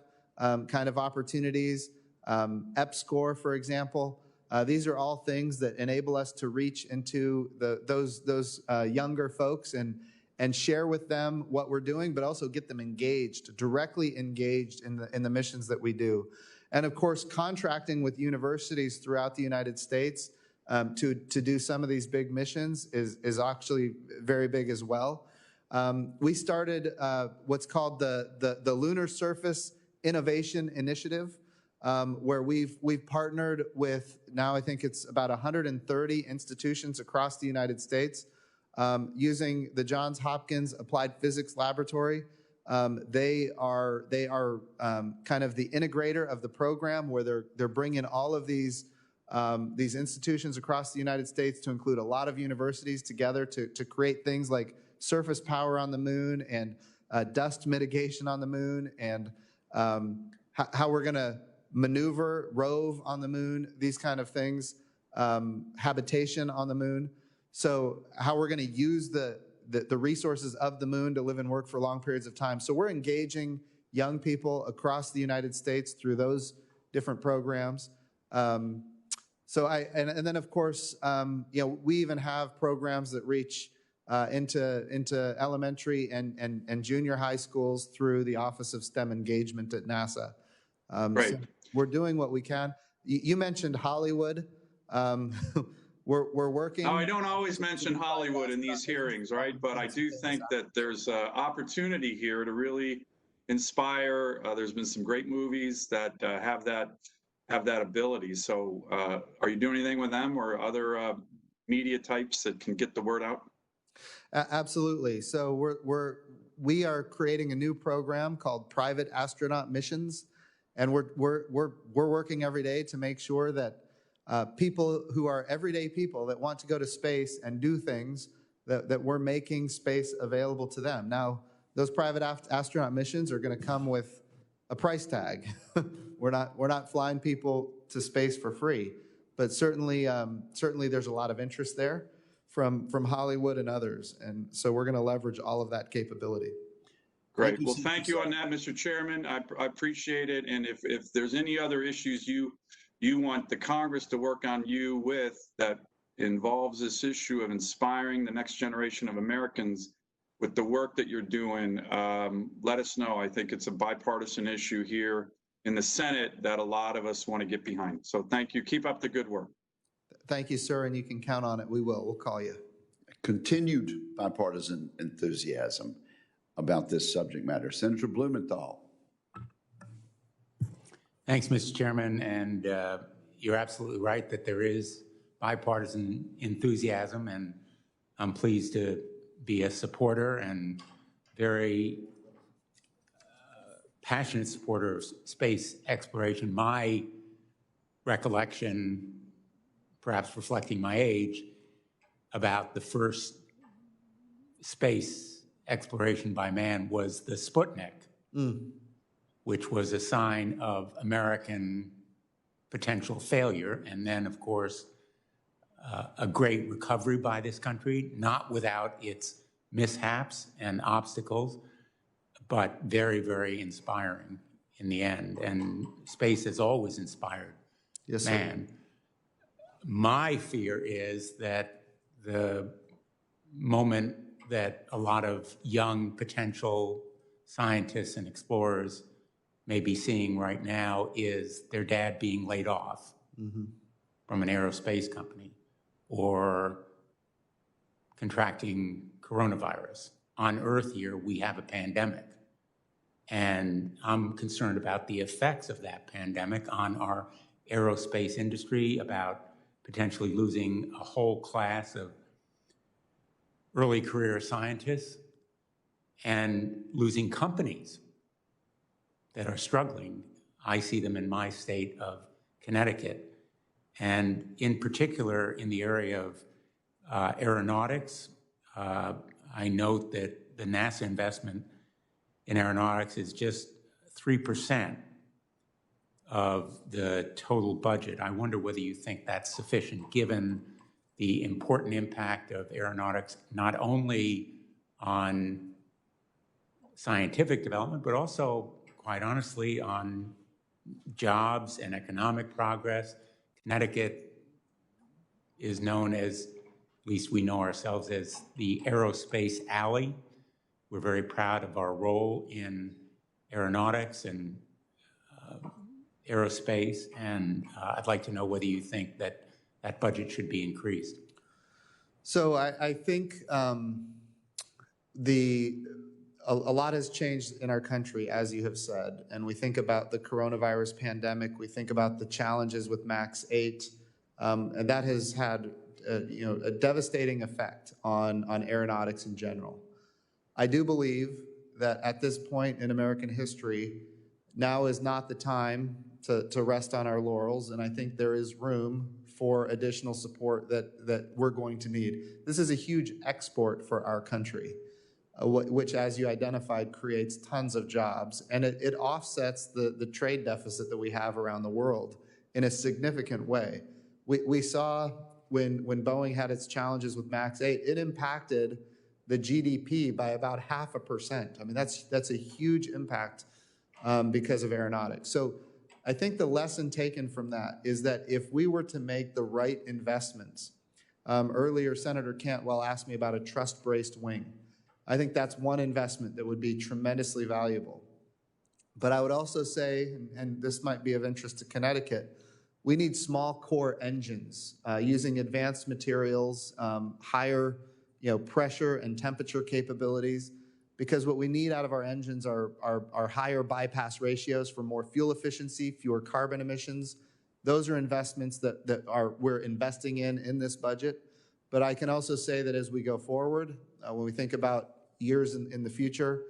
kind of opportunities. EPSCoR, for example. These are all things that enable us to reach into those younger folks and share with them what we're doing, but also get them engaged, directly engaged in the missions that we do. And of course, contracting with universities throughout the United States to do some of these big missions is actually very big as well. We started what's called the Lunar Surface Innovation Initiative, where we've partnered with, now I think it's about 130 institutions across the United States, using the Johns Hopkins Applied Physics Laboratory. They are kind of the integrator of the program, where they're bringing all of these institutions across the United States, to include a lot of universities together to create things like surface power on the moon and dust mitigation on the moon, and how we're going to maneuver, rove on the moon, these kind of things, habitation on the moon. So how we're going to use the resources of the moon to live and work for long periods of time. So we're engaging young people across the United States through those different programs. And then of course, we even have programs that reach into elementary and junior high schools through the Office of STEM Engagement at NASA. Right. So we're doing what we can. You mentioned Hollywood. We're working. Now, I don't always mention Hollywood in these hearings, right? But I do think that there's an opportunity here to really inspire. There's been some great movies that have that ability. So are you doing anything with them or other media types that can get the word out? Absolutely. So we are creating a new program called Private Astronaut Missions, and we're working every day to make sure that people who are everyday people that want to go to space and do things, that we're making space available to them. Now, those private astronaut missions are going to come with a price tag. We're not flying people to space for free, but certainly there's a lot of interest there from Hollywood and others, and so we're going to leverage all of that capability. Great. Well, thank you on that, Mr. Chairman. I appreciate it. And if there's any other issues you want the Congress to work on you with that involves this issue of inspiring the next generation of Americans with the work that you're doing, let us know. I think it's a bipartisan issue here in the Senate that a lot of us want to get behind. So thank you. Keep up the good work. Thank you, sir, and you can count on it. We will. We'll call you. Continued bipartisan enthusiasm about this subject matter. Senator Blumenthal. Thanks, Mr. Chairman, and you're absolutely right that there is bipartisan enthusiasm, and I'm pleased to be a supporter and very passionate supporter of space exploration. My recollection, perhaps reflecting my age, about the first space exploration by man was the Sputnik, which was a sign of American potential failure. And then, of course, a great recovery by this country, not without its mishaps and obstacles, but very, very inspiring in the end. And space has always inspired Yes, sir. man. My fear is that the moment that a lot of young potential scientists and explorers may be seeing right now is their dad being laid off from an aerospace company or contracting coronavirus. On Earth here, we have a pandemic. And I'm concerned about the effects of that pandemic on our aerospace industry, about potentially losing a whole class of early career scientists and losing companies that are struggling. I see them in my state of Connecticut. And in particular, in the area of aeronautics, I note that the NASA investment in aeronautics is just 3% of the total budget. I wonder whether you think that's sufficient, given the important impact of aeronautics, not only on scientific development, but also, quite honestly, on jobs and economic progress. Connecticut is known as, at least we know ourselves as, the Aerospace Alley. We're very proud of our role in aeronautics and aerospace, and I'd like to know whether you think that that budget should be increased. So I think a lot has changed in our country, as you have said, and we think about the coronavirus pandemic, we think about the challenges with MAX 8, and that has had a devastating effect on aeronautics in general. I do believe that at this point in American history, now is not the time to rest on our laurels, and I think there is room for additional support that we're going to need. This is a huge export for our country, which, as you identified, creates tons of jobs, and it offsets the trade deficit that we have around the world in a significant way. We saw when Boeing had its challenges with MAX 8, it impacted the GDP by about 0.5%. I mean, that's a huge impact because of aeronautics. So I think the lesson taken from that is that if we were to make the right investments, earlier Senator Cantwell asked me about a trust-braced wing. I think that's one investment that would be tremendously valuable. But I would also say, and this might be of interest to Connecticut, we need small core engines using advanced materials, higher pressure and temperature capabilities, because what we need out of our engines are higher bypass ratios for more fuel efficiency, fewer carbon emissions. Those are investments that we're investing in this budget. But I can also say that as we go forward, when we think about years in the future,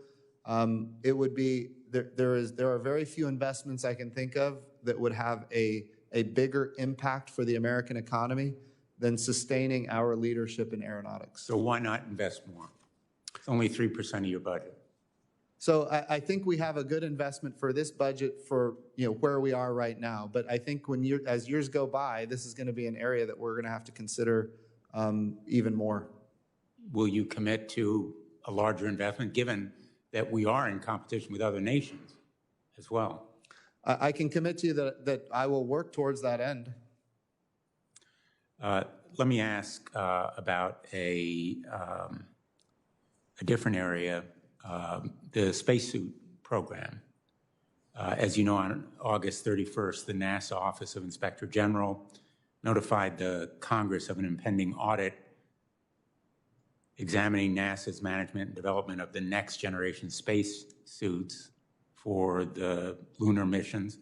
it would be, there are very few investments I can think of that would have a bigger impact for the American economy than sustaining our leadership in aeronautics. So why not invest more? It's only 3% of your budget. So I think we have a good investment for this budget for where we are right now. But I think as years go by, this is going to be an area that we're going to have to consider even more. Will you commit to a larger investment, given that we are in competition with other nations as well? I can commit to you that I will work towards that end. Let me ask about a different area, the spacesuit program. As you know, on August 31st, the NASA Office of Inspector General notified the Congress of an impending audit examining NASA's management and development of the next generation space suits for the lunar missions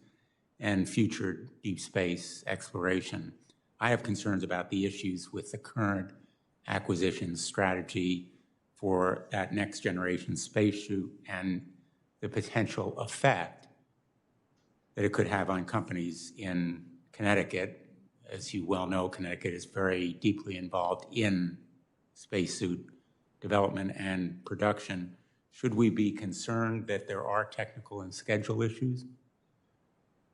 and future deep space exploration. I have concerns about the issues with the current acquisition strategy for that next generation spacesuit and the potential effect that it could have on companies in Connecticut. As you well know, Connecticut is very deeply involved in spacesuit development and production. Should we be concerned that there are technical and schedule issues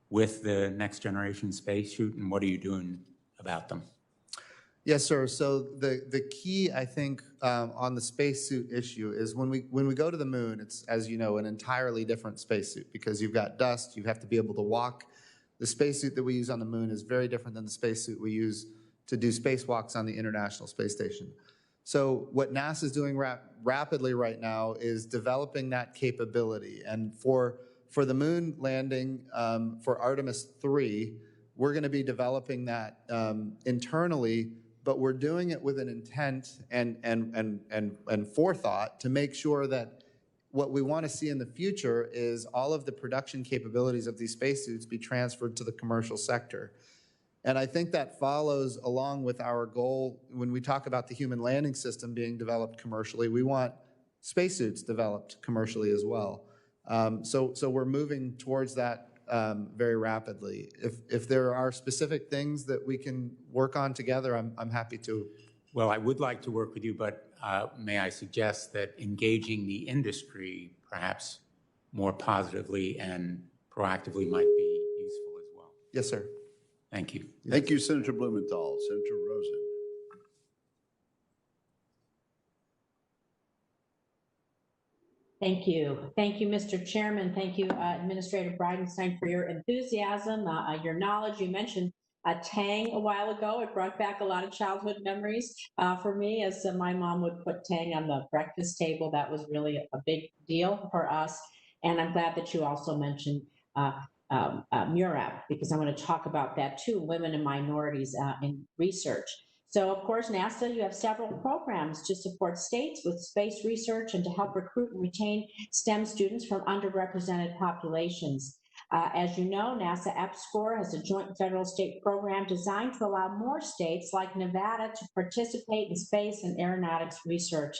with the next generation spacesuit, and what are you doing about them? Yes, sir. So the key, I think, on the spacesuit issue is when we go to the moon, it's, as you know, an entirely different spacesuit because you've got dust. You have to be able to walk. The spacesuit that we use on the moon is very different than the spacesuit we use to do spacewalks on the International Space Station. So what NASA is doing rapidly right now is developing that capability. And for the moon landing for Artemis 3, we're going to be developing that internally, but we're doing it with an intent and forethought to make sure that what we want to see in the future is all of the production capabilities of these spacesuits be transferred to the commercial sector. And I think that follows along with our goal when we talk about the human landing system being developed commercially. We want spacesuits developed commercially as well. So we're moving towards that very rapidly. If there are specific things that we can work on together, I'm happy to. Well, I would like to work with you, but may I suggest that engaging the industry perhaps more positively and proactively might be useful as well. Yes, sir. Thank you. Thank you, Senator Blumenthal. Senator Rosen. Thank you. Thank you, Mr. Chairman. Thank you, Administrator Bridenstine, for your enthusiasm, your knowledge. You mentioned Tang a while ago. It brought back a lot of childhood memories for me, as my mom would put Tang on the breakfast table. That was really a big deal for us. And I'm glad that you also mentioned MURAP, because I want to talk about that too, women and minorities in research. So, of course, NASA, you have several programs to support states with space research and to help recruit and retain STEM students from underrepresented populations. As you know, NASA EPSCoR has a joint federal state program designed to allow more states like Nevada to participate in space and aeronautics research.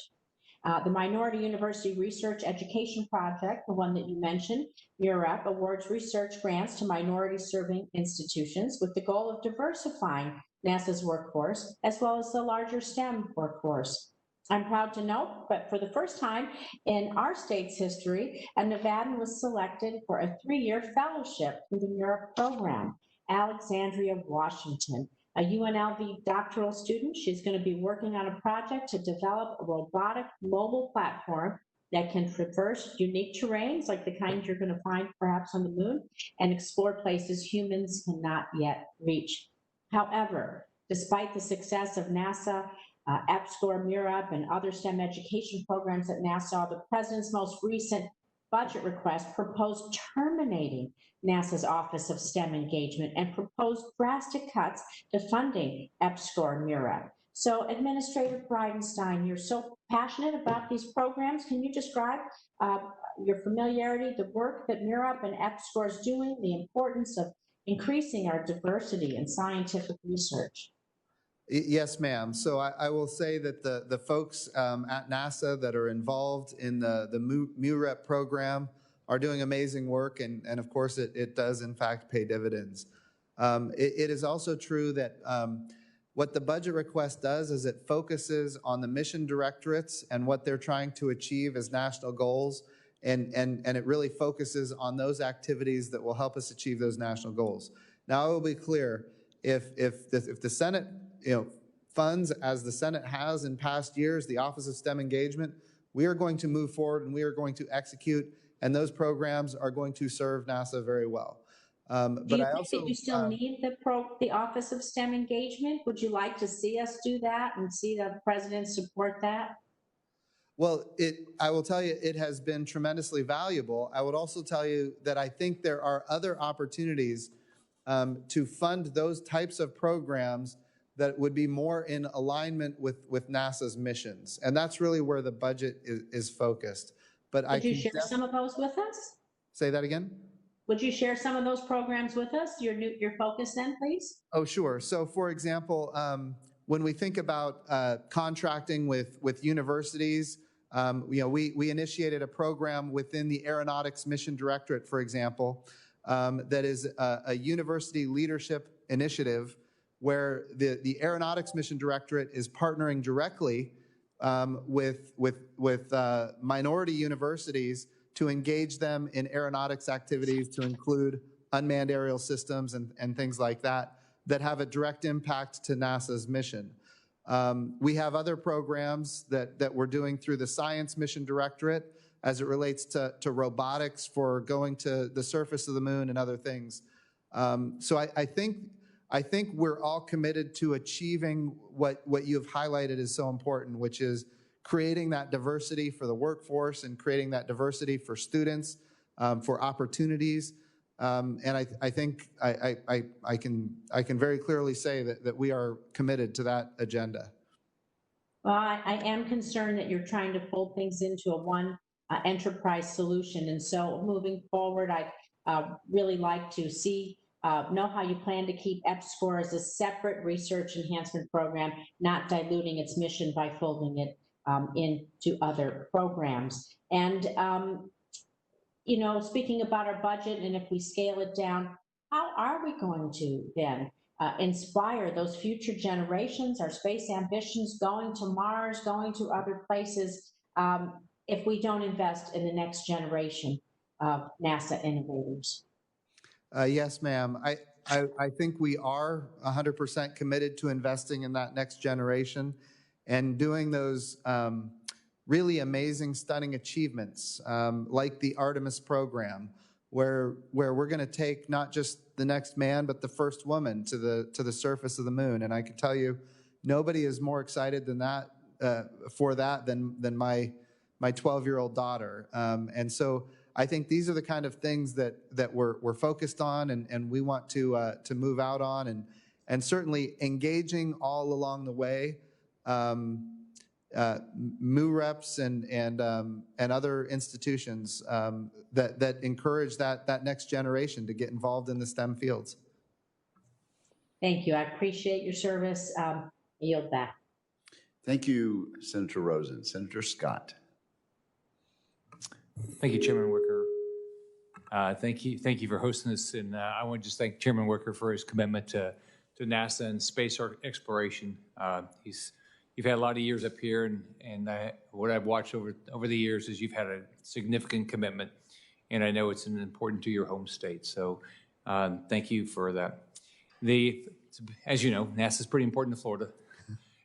The Minority University Research Education Project, the one that you mentioned, MURAP, awards research grants to minority-serving institutions with the goal of diversifying NASA's workforce, as well as the larger STEM workforce. I'm proud to note, but for the first time in our state's history, a Nevadan was selected for a 3-year fellowship through the MURAP program. Alexandria Washington, a UNLV doctoral student, she's going to be working on a project to develop a robotic mobile platform that can traverse unique terrains like the kind you're going to find perhaps on the moon and explore places humans cannot yet reach. However, despite the success of NASA, EPSCoR, MURAP, and other STEM education programs at NASA, the president's most recent budget request proposed terminating NASA's Office of STEM Engagement and proposed drastic cuts to funding EPSCoR and MURAP. So, Administrator Bridenstine, you're so passionate about these programs. Can you describe your familiarity, the work that MURAP and EPSCoR is doing, the importance of increasing our diversity in scientific research? Yes, ma'am. So I will say that the folks at NASA that are involved in the MURAP program are doing amazing work, and of course it does in fact pay dividends. It is also true that what the budget request does is it focuses on the mission directorates and what they're trying to achieve as national goals, and it really focuses on those activities that will help us achieve those national goals. Now, I will be clear, if the Senate funds, as the Senate has in past years, the Office of STEM Engagement, we are going to move forward and we are going to execute, and those programs are going to serve NASA very well. Do you think that you still need the Office of STEM Engagement? Would you like to see us do that and see the president support that? Well, I will tell you, it has been tremendously valuable. I would also tell you that I think there are other opportunities to fund those types of programs that would be more in alignment with NASA's missions. And that's really where the budget is focused. But Could you share some of those with us? Say that again? Would you share some of those programs with us, your focus then, please? Oh, sure. So for example, when we think about contracting with universities, we initiated a program within the Aeronautics Mission Directorate, for example, that is a university leadership initiative where the Aeronautics Mission Directorate is partnering directly with minority universities to engage them in aeronautics activities, to include unmanned aerial systems and things like that have a direct impact to NASA's mission. We have other programs that we're doing through the Science Mission Directorate as it relates to robotics for going to the surface of the moon and other things. So I think we're all committed to achieving what you've highlighted is so important, which is creating that diversity for the workforce and creating that diversity for students, for opportunities. And I think I can very clearly say that we are committed to that agenda. Well, I am concerned that you're trying to fold things into a one enterprise solution. And so moving forward, I'd really like to know how you plan to keep EPSCoR as a separate research enhancement program, not diluting its mission by folding it into other programs. And you know, speaking about our budget, and if we scale it down, how are we going to then inspire those future generations, our space ambitions, going to Mars, going to other places, if we don't invest in the next generation of NASA innovators? Yes, ma'am. I think we are 100% committed to investing in that next generation and doing those really amazing, stunning achievements, like the Artemis program, where we're going to take not just the next man, but the first woman to the surface of the moon. And I can tell you, nobody is more excited than that than my 12-year-old daughter. And so I think these are the kind of things that we're focused on, and we want to move out on, and certainly engaging all along the way. MUREPs and other institutions that encourage that next generation to get involved in the STEM fields. Thank you. I appreciate your service. I yield back. Thank you, Senator Rosen. Senator Scott. Thank you, Chairman Wicker. Thank you for hosting this, and I want to just thank Chairman Wicker for his commitment to NASA and space exploration. You've had a lot of years up here, and what I've watched over the years is you've had a significant commitment, and I know it's important to your home state. So thank you for that. As you know, NASA is pretty important to Florida,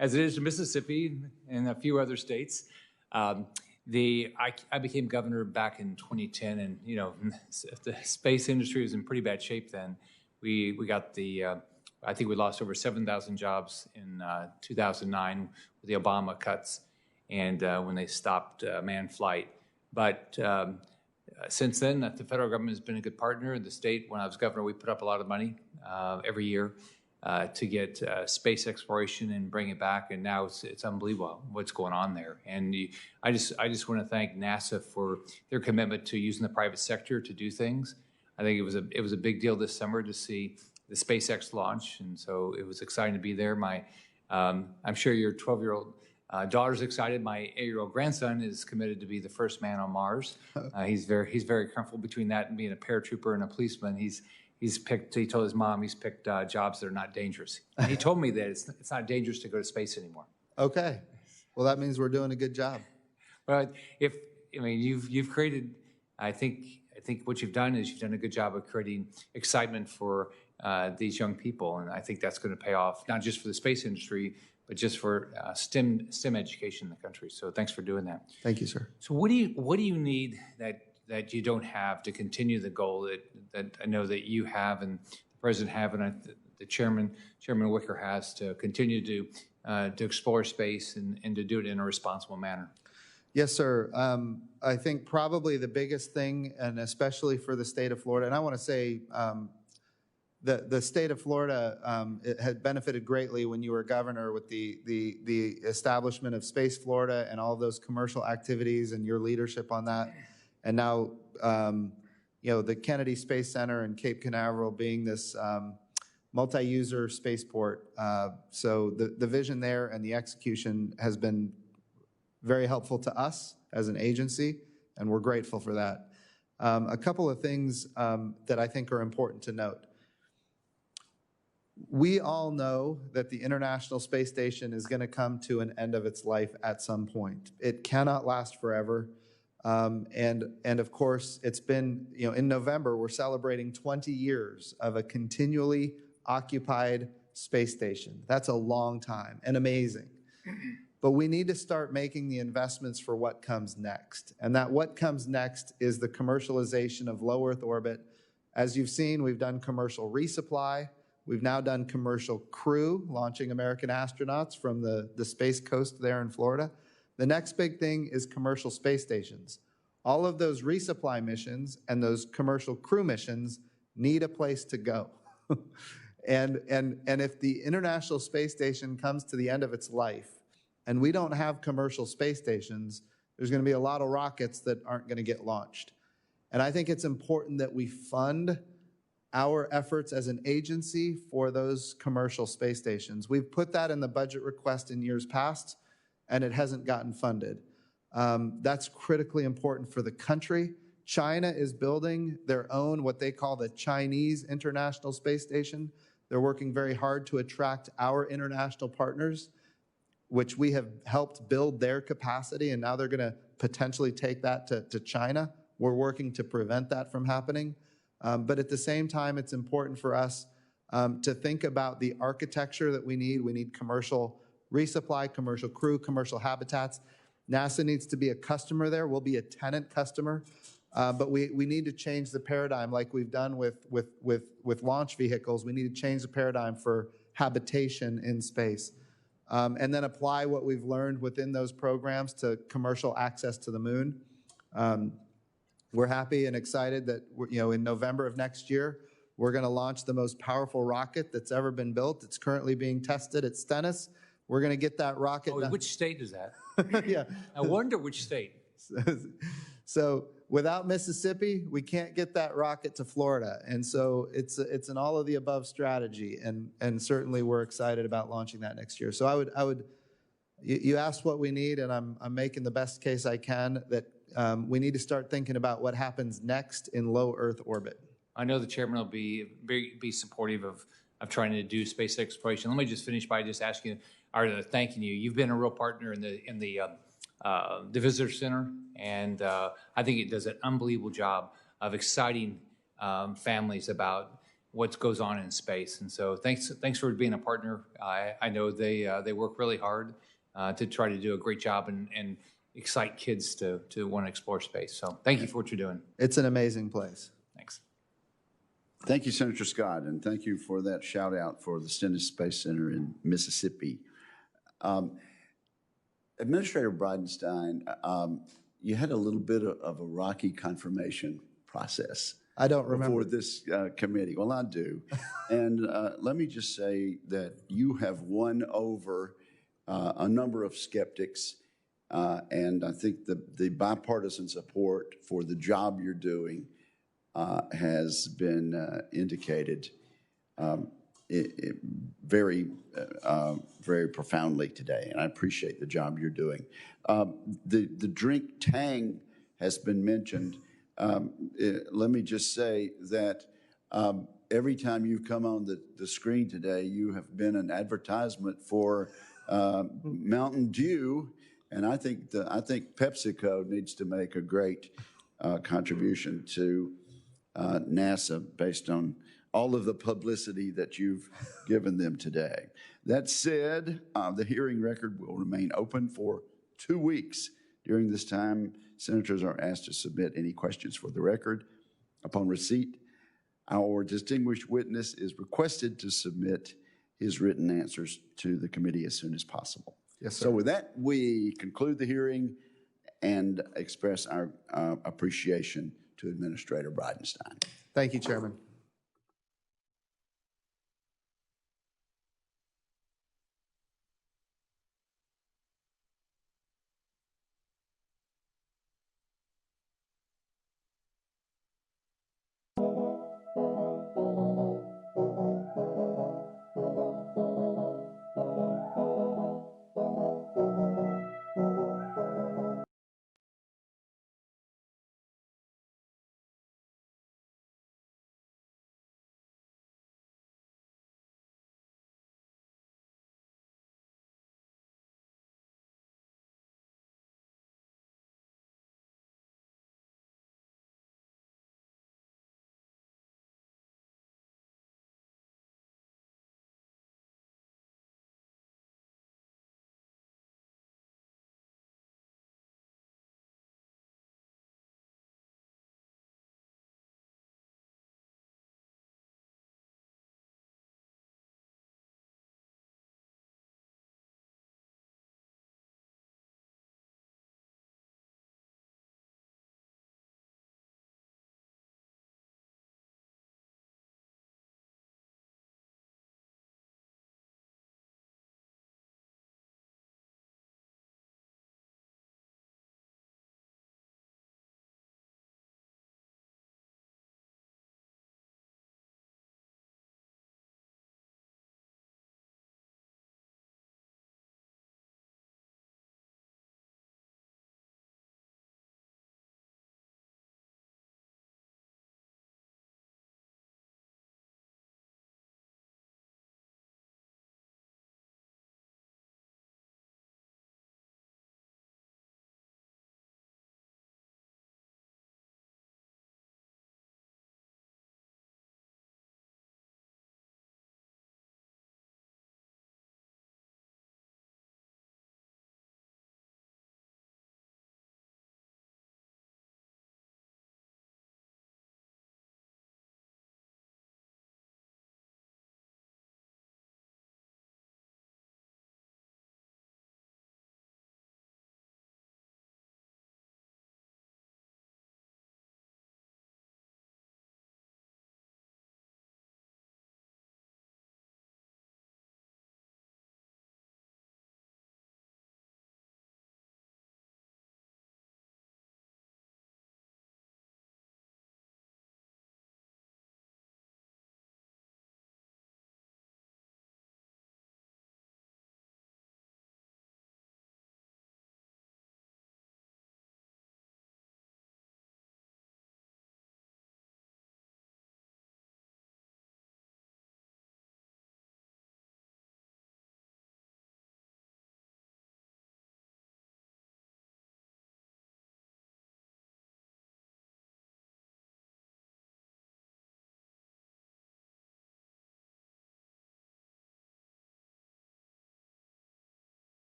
as it is to Mississippi and a few other states. I became governor back in 2010, and you know, the space industry was in pretty bad shape then. We got I think we lost over 7,000 jobs in 2009 with the Obama cuts and when they stopped manned flight. But since then, the federal government has been a good partner. In the state, when I was governor, we put up a lot of money every year to get space exploration and bring it back. And now it's unbelievable what's going on there. And I just want to thank NASA for their commitment to using the private sector to do things. I think it was a big deal this summer to see the SpaceX launch, and so it was exciting to be there. I'm sure your 12-year-old daughter's excited. My 8-year-old grandson is committed to be the first man on Mars. He's very comfortable between that and being a paratrooper and a policeman. He told his mom he's picked jobs that are not dangerous. And he told me that it's not dangerous to go to space anymore. Okay, well that means we're doing a good job. Well, you've created. I think what you've done is you've done a good job of creating excitement for these young people, and I think that's going to pay off not just for the space industry, but just for STEM education in the country. So thanks for doing that. Thank you, sir. So what do you need that you don't have to continue the goal that I know that you have and the president have and the Chairman Wicker has to continue to explore space and to do it in a responsible manner? Yes, sir. I think probably the biggest thing, and especially for the state of Florida, and I want to say the state of Florida it had benefited greatly when you were governor with the establishment of Space Florida and all those commercial activities and your leadership on that. And now, the Kennedy Space Center in Cape Canaveral being this multi-user spaceport. So the vision there and the execution has been very helpful to us as an agency, and we're grateful for that. A couple of things that I think are important to note. We all know that the International Space Station is going to come to an end of its life at some point. It cannot last forever. And of course, it's been, in November, we're celebrating 20 years of a continually occupied space station. That's a long time and amazing. But we need to start making the investments for what comes next. And that what comes next is the commercialization of low Earth orbit. As you've seen, we've done commercial resupply. We've now done commercial crew, launching American astronauts from the Space Coast there in Florida. The next big thing is commercial space stations. All of those resupply missions and those commercial crew missions need a place to go. And if the International Space Station comes to the end of its life and we don't have commercial space stations, there's going to be a lot of rockets that aren't going to get launched. And I think it's important that we fund our efforts as an agency for those commercial space stations. We've put that in the budget request in years past, and it hasn't gotten funded. That's critically important for the country. China is building their own, what they call the Chinese International Space Station. They're working very hard to attract our international partners, which we have helped build their capacity, and now they're going to potentially take that to China. We're working to prevent that from happening. But at the same time, it's important for us to think about the architecture that we need. We need commercial resupply, commercial crew, commercial habitats. NASA needs to be a customer there. We'll be a tenant customer. But we need to change the paradigm like we've done with launch vehicles. We need to change the paradigm for habitation in space. And then apply what we've learned within those programs to commercial access to the moon. We're happy and excited that in November of next year, we're going to launch the most powerful rocket that's ever been built. It's currently being tested at Stennis. We're going to get that rocket. Oh, which state is that? Yeah. I wonder which state. So without Mississippi, we can't get that rocket to Florida. And so it's an all of the above strategy. And certainly we're excited about launching that next year. So I would you asked what we need, and I'm making the best case I can that we need to start thinking about what happens next in low Earth orbit. I know the chairman will be supportive of trying to do space exploration. Let me just finish by just asking or thanking you. You've been a real partner in the visitor center, and I think it does an unbelievable job of exciting families about what goes on in space. And so thanks for being a partner. I know they work really hard to try to do a great job and excite kids to want to explore space. So thank you for what you're doing. It's an amazing place. Thanks. Thank you, Senator Scott, and thank you for that shout out for the Stennis Space Center in Mississippi. Administrator Bridenstine, you had a little bit of a rocky confirmation process. I don't remember. Before this committee. Well, I do. And let me just say that you have won over a number of skeptics, and I think the bipartisan support for the job you're doing has been indicated very profoundly today, and I appreciate the job you're doing. The drink Tang has been mentioned. Let me just say that every time you've come on the screen today, you have been an advertisement for Mountain Dew, and I think PepsiCo needs to make a great contribution to NASA based on all of the publicity that you've given them today. That said, the hearing record will remain open for 2 weeks. During this time, senators are asked to submit any questions for the record. Upon receipt, our distinguished witness is requested to submit his written answers to the committee as soon as possible. Yes, sir. So with that, we conclude the hearing and express our appreciation to Administrator Bridenstine. Thank you, Chairman.